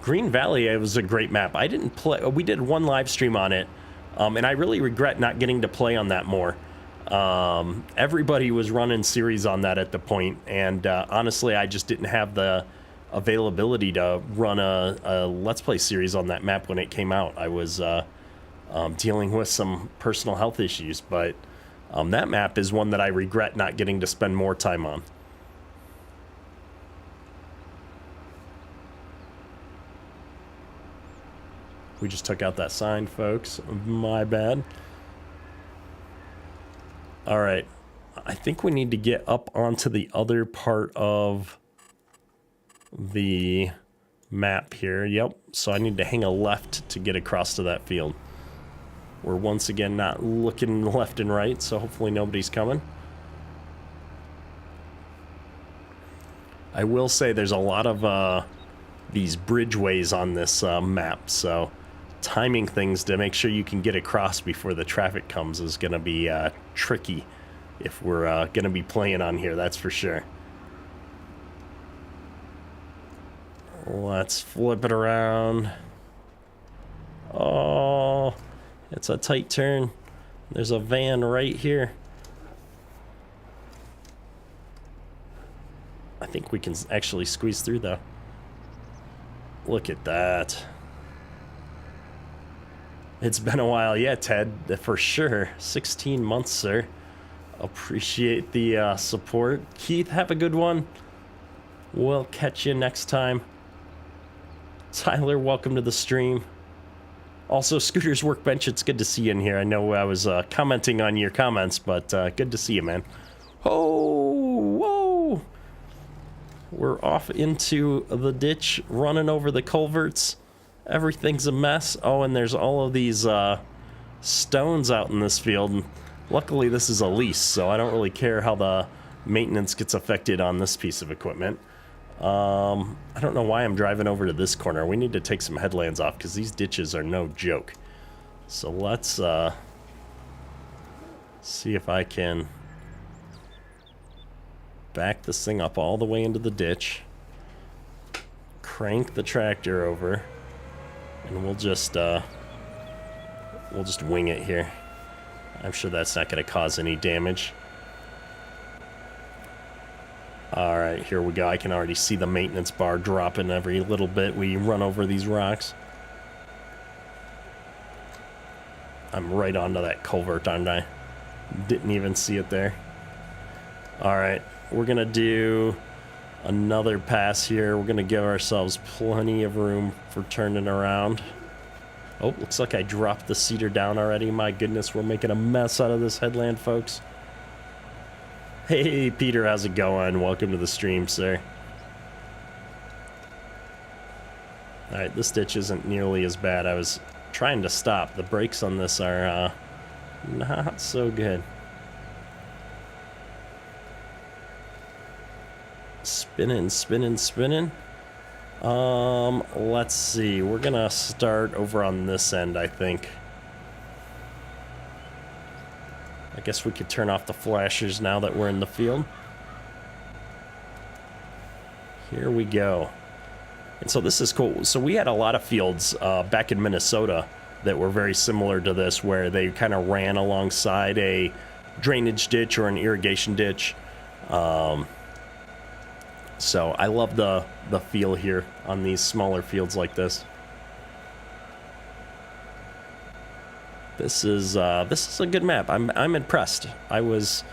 Green Valley, it was a great map. I didn't play. We did one live stream on it, and I really regret not getting to play on that more. Everybody was running series on that at the point, and honestly, I just didn't have the availability to run a Let's Play series on that map when it came out. I was dealing with some personal health issues, but that map is one that I regret not getting to spend more time on. We just took out that sign, folks. My bad. All right, I think we need to get up onto the other part of the map here. Yep, so I need to hang a left to get across to that field. We're once again not looking left and right, so hopefully nobody's coming. I will say there's a lot of these bridgeways on this map, so timing things to make sure you can get across before the traffic comes is going to be tricky if we're going to be playing on here, that's for sure. Let's flip it around. Oh, it's a tight turn. There's a van right here. I think we can actually squeeze through though. Look at that. It's been a while. Yeah, Ted, for sure. 16 months, sir. Appreciate the support. Keith, have a good one. We'll catch you next time. Tyler, welcome to the stream. Also, Scooter's Workbench, it's good to see you in here. I know I was commenting on your comments, but good to see you, man. Oh, whoa. We're off into the ditch, running over the culverts. Everything's a mess. Oh, and there's all of these stones out in this field. And luckily, this is a lease, so I don't really care how the maintenance gets affected on this piece of equipment. I don't know why I'm driving over to this corner. We need to take some headlands off because these ditches are no joke. So let's see if I can back this thing up all the way into the ditch. Crank the tractor over. And we'll just wing it here. I'm sure that's not going to cause any damage. All right, here we go. I can already see the maintenance bar dropping every little bit we run over these rocks. I'm right onto that culvert, aren't I? Didn't even see it there. All right, we're going to do another pass here. We're going to give ourselves plenty of room for turning around. Oh, looks like I dropped the cedar down already. My goodness, we're making a mess out of this headland, folks. Hey, Peter, how's it going? Welcome to the stream, sir. All right, this ditch isn't nearly as bad. I was trying to stop. The brakes on this are not so good. Spinning, spinning, spinning. Let's see. We're gonna start over on this end, I think. I guess we could turn off the flashers now that we're in the field. Here we go. And so this is cool. So we had a lot of fields back in Minnesota that were very similar to this, where they kind of ran alongside a drainage ditch or an irrigation ditch. So I love the feel here on these smaller fields like this. This is a good map. I'm impressed. I was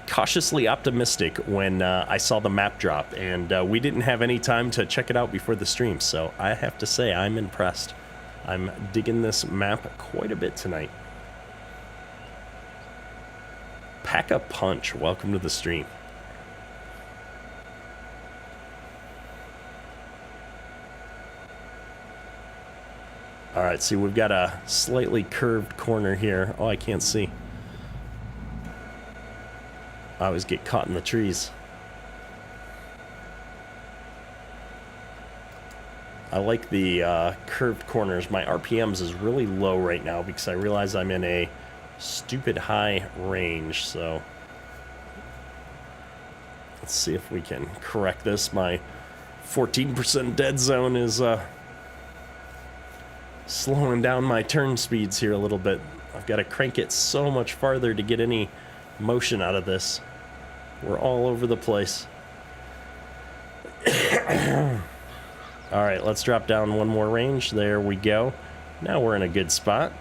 cautiously optimistic when I saw the map drop, and we didn't have any time to check it out before the stream, so I have to say I'm impressed. I'm digging this map quite a bit tonight. Pack a Punch, welcome to the stream. All right, see, we've got a slightly curved corner here. Oh, I can't see. I always get caught in the trees. I like the curved corners. My RPMs is really low right now because I realize I'm in a stupid high range, so let's see if we can correct this. My 14% dead zone is slowing down my turn speeds here a little bit. I've got to crank it so much farther to get any motion out of this. We're all over the place. All right, let's drop down one more range. There we go. Now we're in a good spot.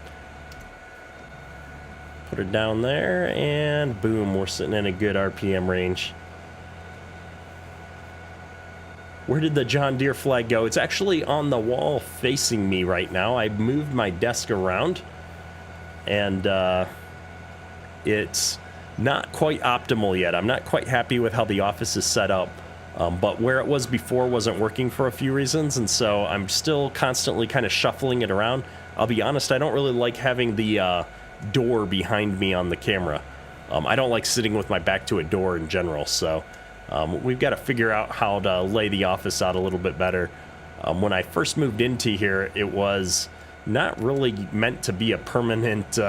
Put it down there, and boom, we're sitting in a good RPM range. Where did the John Deere flag go? It's actually on the wall facing me right now. I moved my desk around, and it's not quite optimal yet. I'm not quite happy with how the office is set up, but where it was before wasn't working for a few reasons, and so I'm still constantly kind of shuffling it around. I'll be honest, I don't really like having the door behind me on the camera. I don't like sitting with my back to a door in general, so we've got to figure out how to lay the office out a little bit better. When I first moved into here, it was not really meant to be a permanent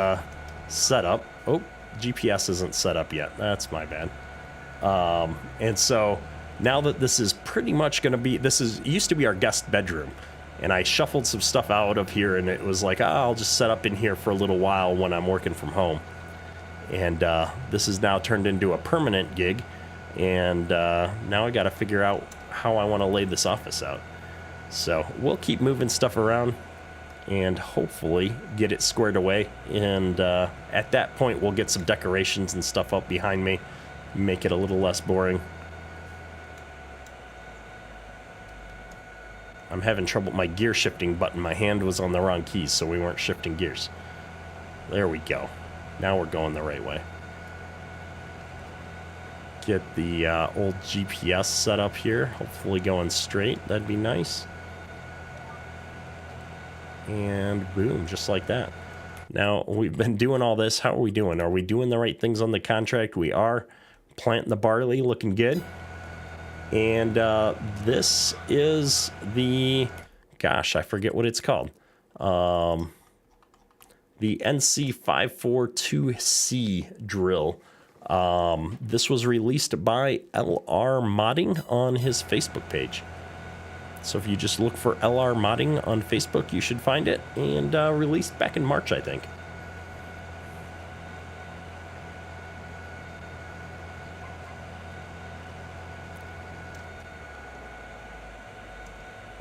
setup. Oh, GPS isn't set up yet. That's my bad. And so now that this is pretty much going to be, it used to be our guest bedroom. And I shuffled some stuff out of here, and it was like, I'll just set up in here for a little while when I'm working from home. And this is now turned into a permanent gig. And now I got to figure out how I want to lay this office out. So we'll keep moving stuff around and hopefully get it squared away. And at that point, we'll get some decorations and stuff up behind me, make it a little less boring. I'm having trouble with my gear shifting button. My hand was on the wrong keys, so we weren't shifting gears. There we go. Now we're going the right way. Get the old GPS set up here. Hopefully going straight. That'd be nice. And boom, just like that. Now, we've been doing all this. How are we doing? Are we doing the right things on the contract? We are. Planting the barley, looking good. And this is the, gosh, I forget what it's called. The NC542C drill. This was released by LR Modding on his Facebook page. So if you just look for LR Modding on Facebook, you should find it. And released back in March, I think.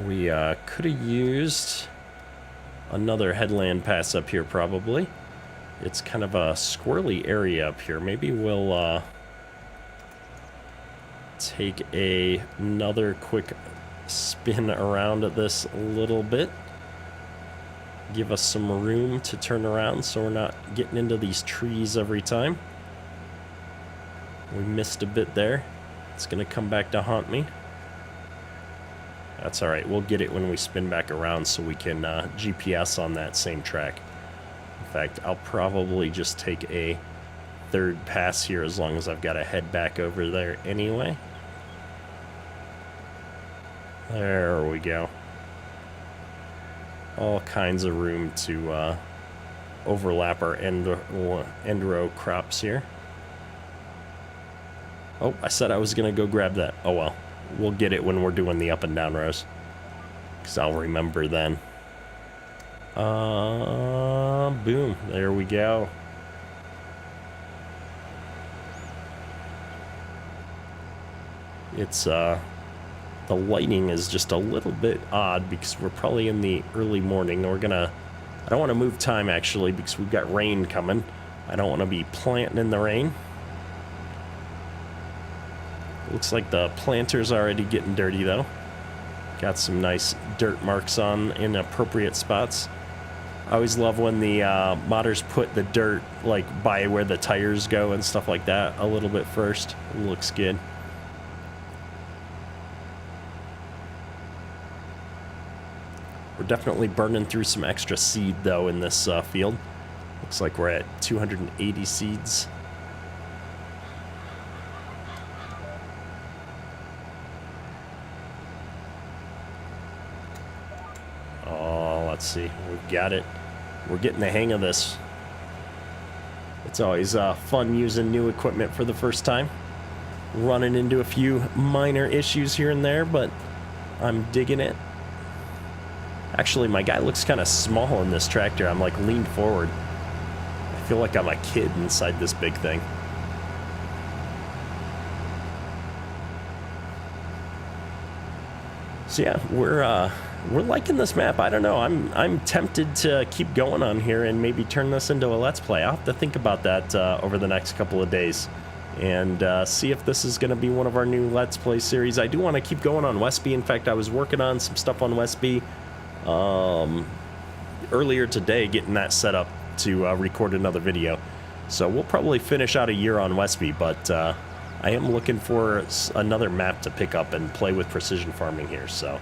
We could have used another headland pass up here, probably. It's kind of a squirrely area up here. Maybe we'll take another quick spin around at this a little bit. Give us some room to turn around so we're not getting into these trees every time. We missed a bit there. It's going to come back to haunt me. That's all right. We'll get it when we spin back around so we can GPS on that same track. In fact, I'll probably just take a third pass here as long as I've got to head back over there anyway. There we go. All kinds of room to overlap our end row crops here. Oh, I said I was going to go grab that. Oh well. We'll get it when we're doing the up and down rows, because I'll remember then. Boom. There we go. It's, the lighting is just a little bit odd because we're probably in the early morning. I don't want to move time, actually, because we've got rain coming. I don't want to be planting in the rain. Looks like the planter's already getting dirty, though. Got some nice dirt marks on in appropriate spots. I always love when the modders put the dirt, like, by where the tires go and stuff like that a little bit first. Looks good. We're definitely burning through some extra seed, though, in this field. Looks like we're at 280 seeds. Oh, let's see. We've got it. We're getting the hang of this. It's always fun using new equipment for the first time. Running into a few minor issues here and there, but I'm digging it. Actually, my guy looks kind of small in this tractor. I'm like leaned forward. I feel like I'm a kid inside this big thing. So yeah, we're liking this map. I don't know. I'm tempted to keep going on here and maybe turn this into a Let's Play. I'll have to think about that over the next couple of days and see if this is going to be one of our new Let's Play series. I do want to keep going on Westby. In fact, I was working on some stuff on Westby earlier today, getting that set up to record another video. So we'll probably finish out a year on Westby, but I am looking for another map to pick up and play with precision farming here. So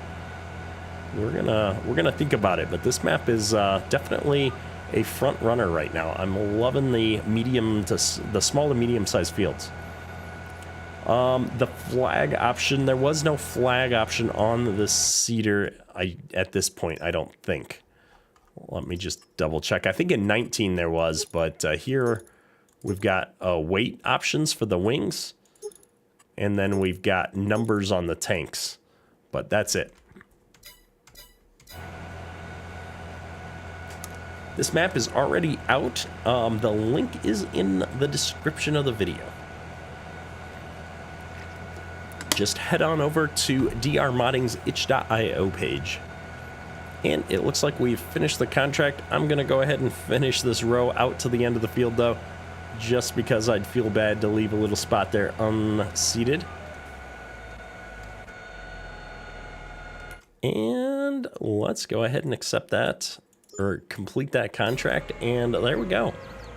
we're gonna think about it. But this map is definitely a front runner right now. I'm loving the small to medium sized fields. The flag option, there was no flag option on the seeder at this point, I don't think. Let me just double check. I think in 19 there was, but here we've got weight options for the wings, and then we've got numbers on the tanks, but that's it. This map is already out. The link is in the description of the video. Just head on over to drmodding's itch.io page. And it looks like we've finished the contract. I'm going to go ahead and finish this row out to the end of the field, though, just because I'd feel bad to leave a little spot there unseeded. And let's go ahead and accept that, or complete that contract, and there we go.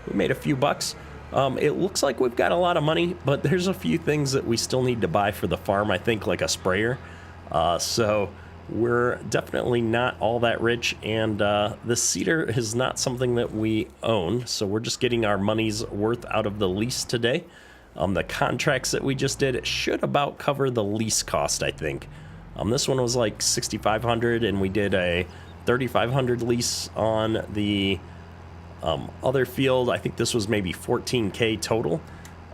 We made a few bucks. It looks like we've got a lot of money, but there's a few things that we still need to buy for the farm, I think, like a sprayer. So we're definitely not all that rich, and the seeder is not something that we own, so we're just getting our money's worth out of the lease today. The contracts that we just did should about cover the lease cost, I think. This one was like $6,500, and we did a $3,500 lease on the other field. I think this was maybe $14K total,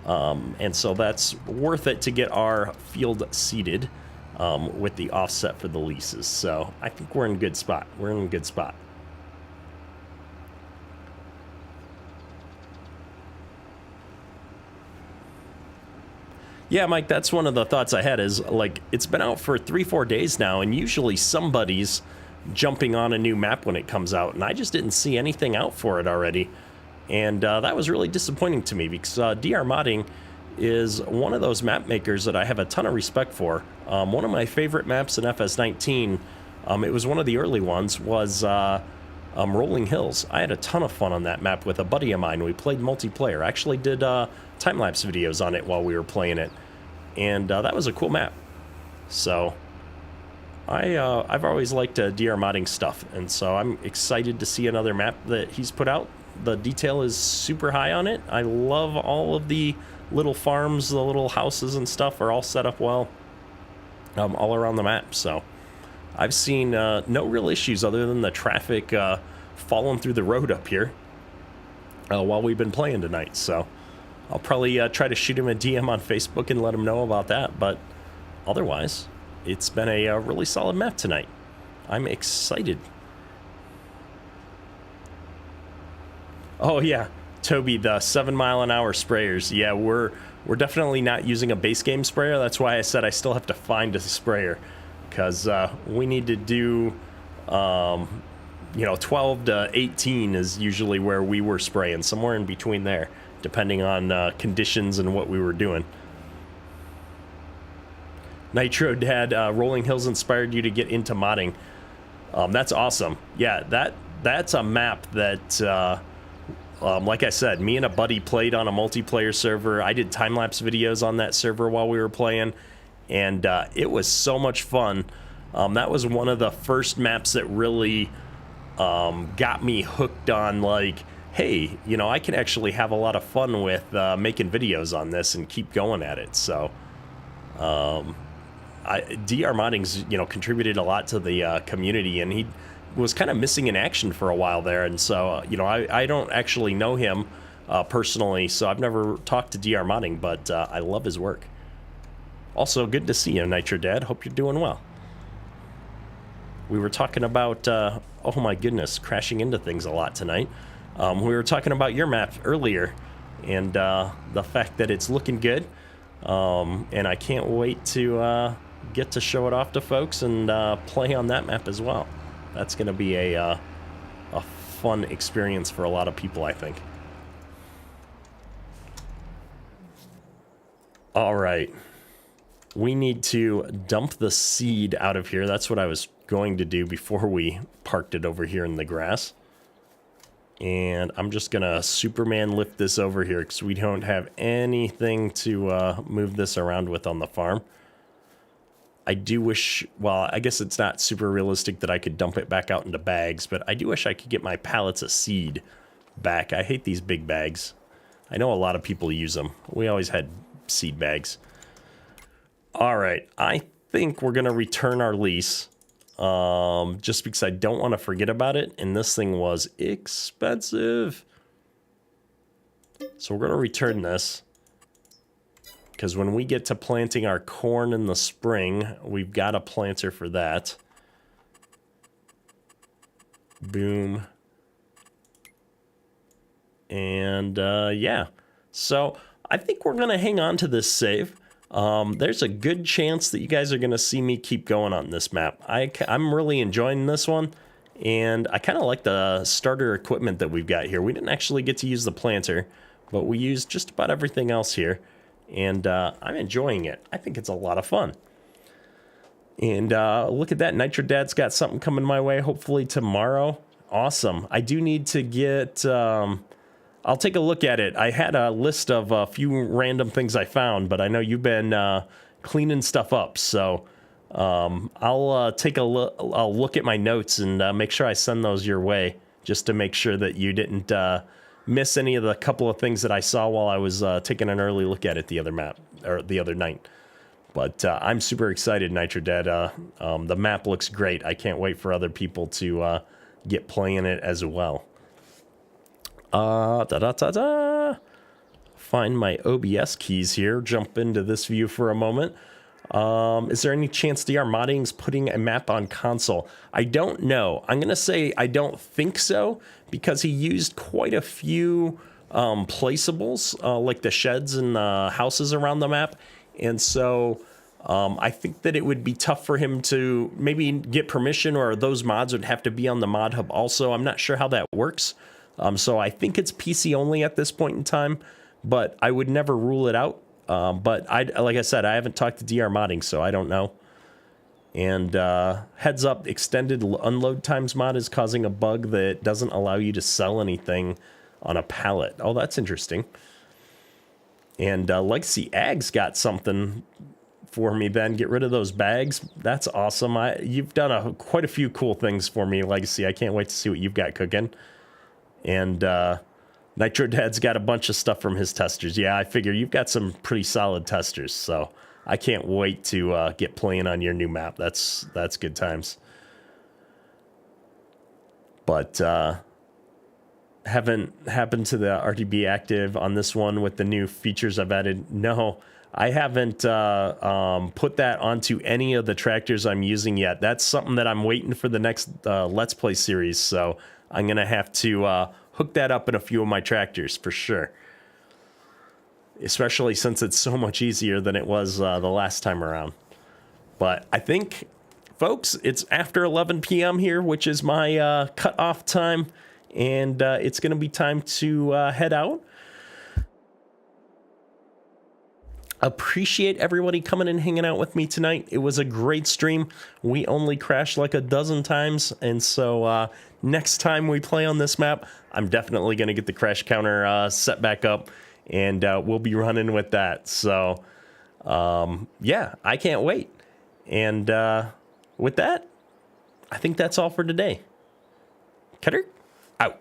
and so that's worth it to get our field seeded with the offset for the leases. So I think we're in a good spot. We're in a good spot. Yeah, Mike, that's one of the thoughts I had is, like, it's been out for 3-4 days now, and usually somebody's jumping on a new map when it comes out, and I just didn't see anything out for it already. And that was really disappointing to me, because DR Modding is one of those map makers that I have a ton of respect for. One of my favorite maps in FS19, it was one of the early ones, was Rolling Hills. I had a ton of fun on that map with a buddy of mine. We played multiplayer. I actually did time-lapse videos on it while we were playing it, and that was a cool map. So I've always liked DR Modding stuff, and so I'm excited to see another map that he's put out. The detail is super high on it. I love all of the little farms, the little houses and stuff are all set up well all around the map. So I've seen no real issues other than the traffic falling through the road up here while we've been playing tonight. So I'll probably try to shoot him a DM on Facebook and let him know about that. But otherwise, it's been a really solid map tonight. I'm excited. Oh yeah, Toby, the 7-mile-an-hour sprayers. Yeah, we're definitely not using a base game sprayer. That's why I said I still have to find a sprayer, because we need to do, 12 to 18 is usually where we were spraying, somewhere in between there, depending on conditions and what we were doing. Nitro Dad, Rolling Hills inspired you to get into modding. That's awesome. Yeah, that's a map that, like I said, me and a buddy played on a multiplayer server. I did time-lapse videos on that server while we were playing, and it was so much fun. That was one of the first maps that really got me hooked on, like, hey, you know, I can actually have a lot of fun with making videos on this and keep going at it. So DR Modding's, you know, contributed a lot to the community, and he was kind of missing in action for a while there. And so, you know, I don't actually know him personally, so I've never talked to DR Modding, but I love his work. Also, good to see you, Nitro Dad. Hope you're doing well. We were talking about, oh my goodness, crashing into things a lot tonight. We were talking about your map earlier, and the fact that it's looking good. And I can't wait to get to show it off to folks and play on that map as well. That's going to be a fun experience for a lot of people, I think. All right. We need to dump the seed out of here. That's what I was going to do before we parked it over here in the grass. And I'm just going to Superman lift this over here because we don't have anything to move this around with on the farm. I do wish, well, I guess it's not super realistic that I could dump it back out into bags, but I do wish I could get my pallets of seed back. I hate these big bags. I know a lot of people use them. We always had seed bags. All right, I think we're going to return our lease. Just because I don't want to forget about it, and this thing was expensive. So we're going to return this, because when we get to planting our corn in the spring, we've got a planter for that. Boom. And yeah, so I think we're going to hang on to this save. There's a good chance that you guys are going to see me keep going on this map. I'm really enjoying this one, and I kind of like the starter equipment that we've got here. We didn't actually get to use the planter, but we used just about everything else here, and I'm enjoying it. I think it's a lot of fun. And look at that, Nitro Dad's got something coming my way, hopefully tomorrow. Awesome. I do need to get... I'll take a look at it. I had a list of a few random things I found, but I know you've been cleaning stuff up, so I'll take a look. I'll look at my notes and make sure I send those your way, just to make sure that you didn't miss any of the couple of things that I saw while I was taking an early look at it the other night. But I'm super excited, Nitro Dad. The map looks great. I can't wait for other people to get playing it as well. Find my OBS keys here. Jump into this view for a moment. Is there any chance DR Modding's putting a map on console? I don't know. I'm going to say I don't think so, because he used quite a few placeables, like the sheds and the houses around the map. And so I think that it would be tough for him to maybe get permission, or those mods would have to be on the mod hub also. I'm not sure how that works. So I think it's PC only at this point in time, but I would never rule it out. But like I said, I haven't talked to DR Modding, so I don't know. And heads up, extended unload times mod is causing a bug that doesn't allow you to sell anything on a pallet. Oh, that's interesting. And Legacy Ag's got something for me, Ben. Get rid of those bags. That's awesome. You've done quite a few cool things for me, Legacy. I can't wait to see what you've got cooking. And Nitro Dad's got a bunch of stuff from his testers. Yeah, I figure you've got some pretty solid testers, so I can't wait to get playing on your new map. That's good times. But haven't happened to the RTB active on this one with the new features I've added. No, I haven't put that onto any of the tractors I'm using yet. That's something that I'm waiting for the next Let's Play series, so I'm going to have to hook that up in a few of my tractors for sure. Especially since it's so much easier than it was the last time around. But I think, folks, it's after 11 p.m. here, which is my cutoff time. And it's going to be time to head out. appreciate everybody coming and hanging out with me tonight. It was a great stream. We only crashed like a dozen times, and so next time we play on this map, I'm definitely going to get the crash counter set back up, and we'll be running with that. So yeah, I can't wait. And with that, I think that's all for today. Cutter out.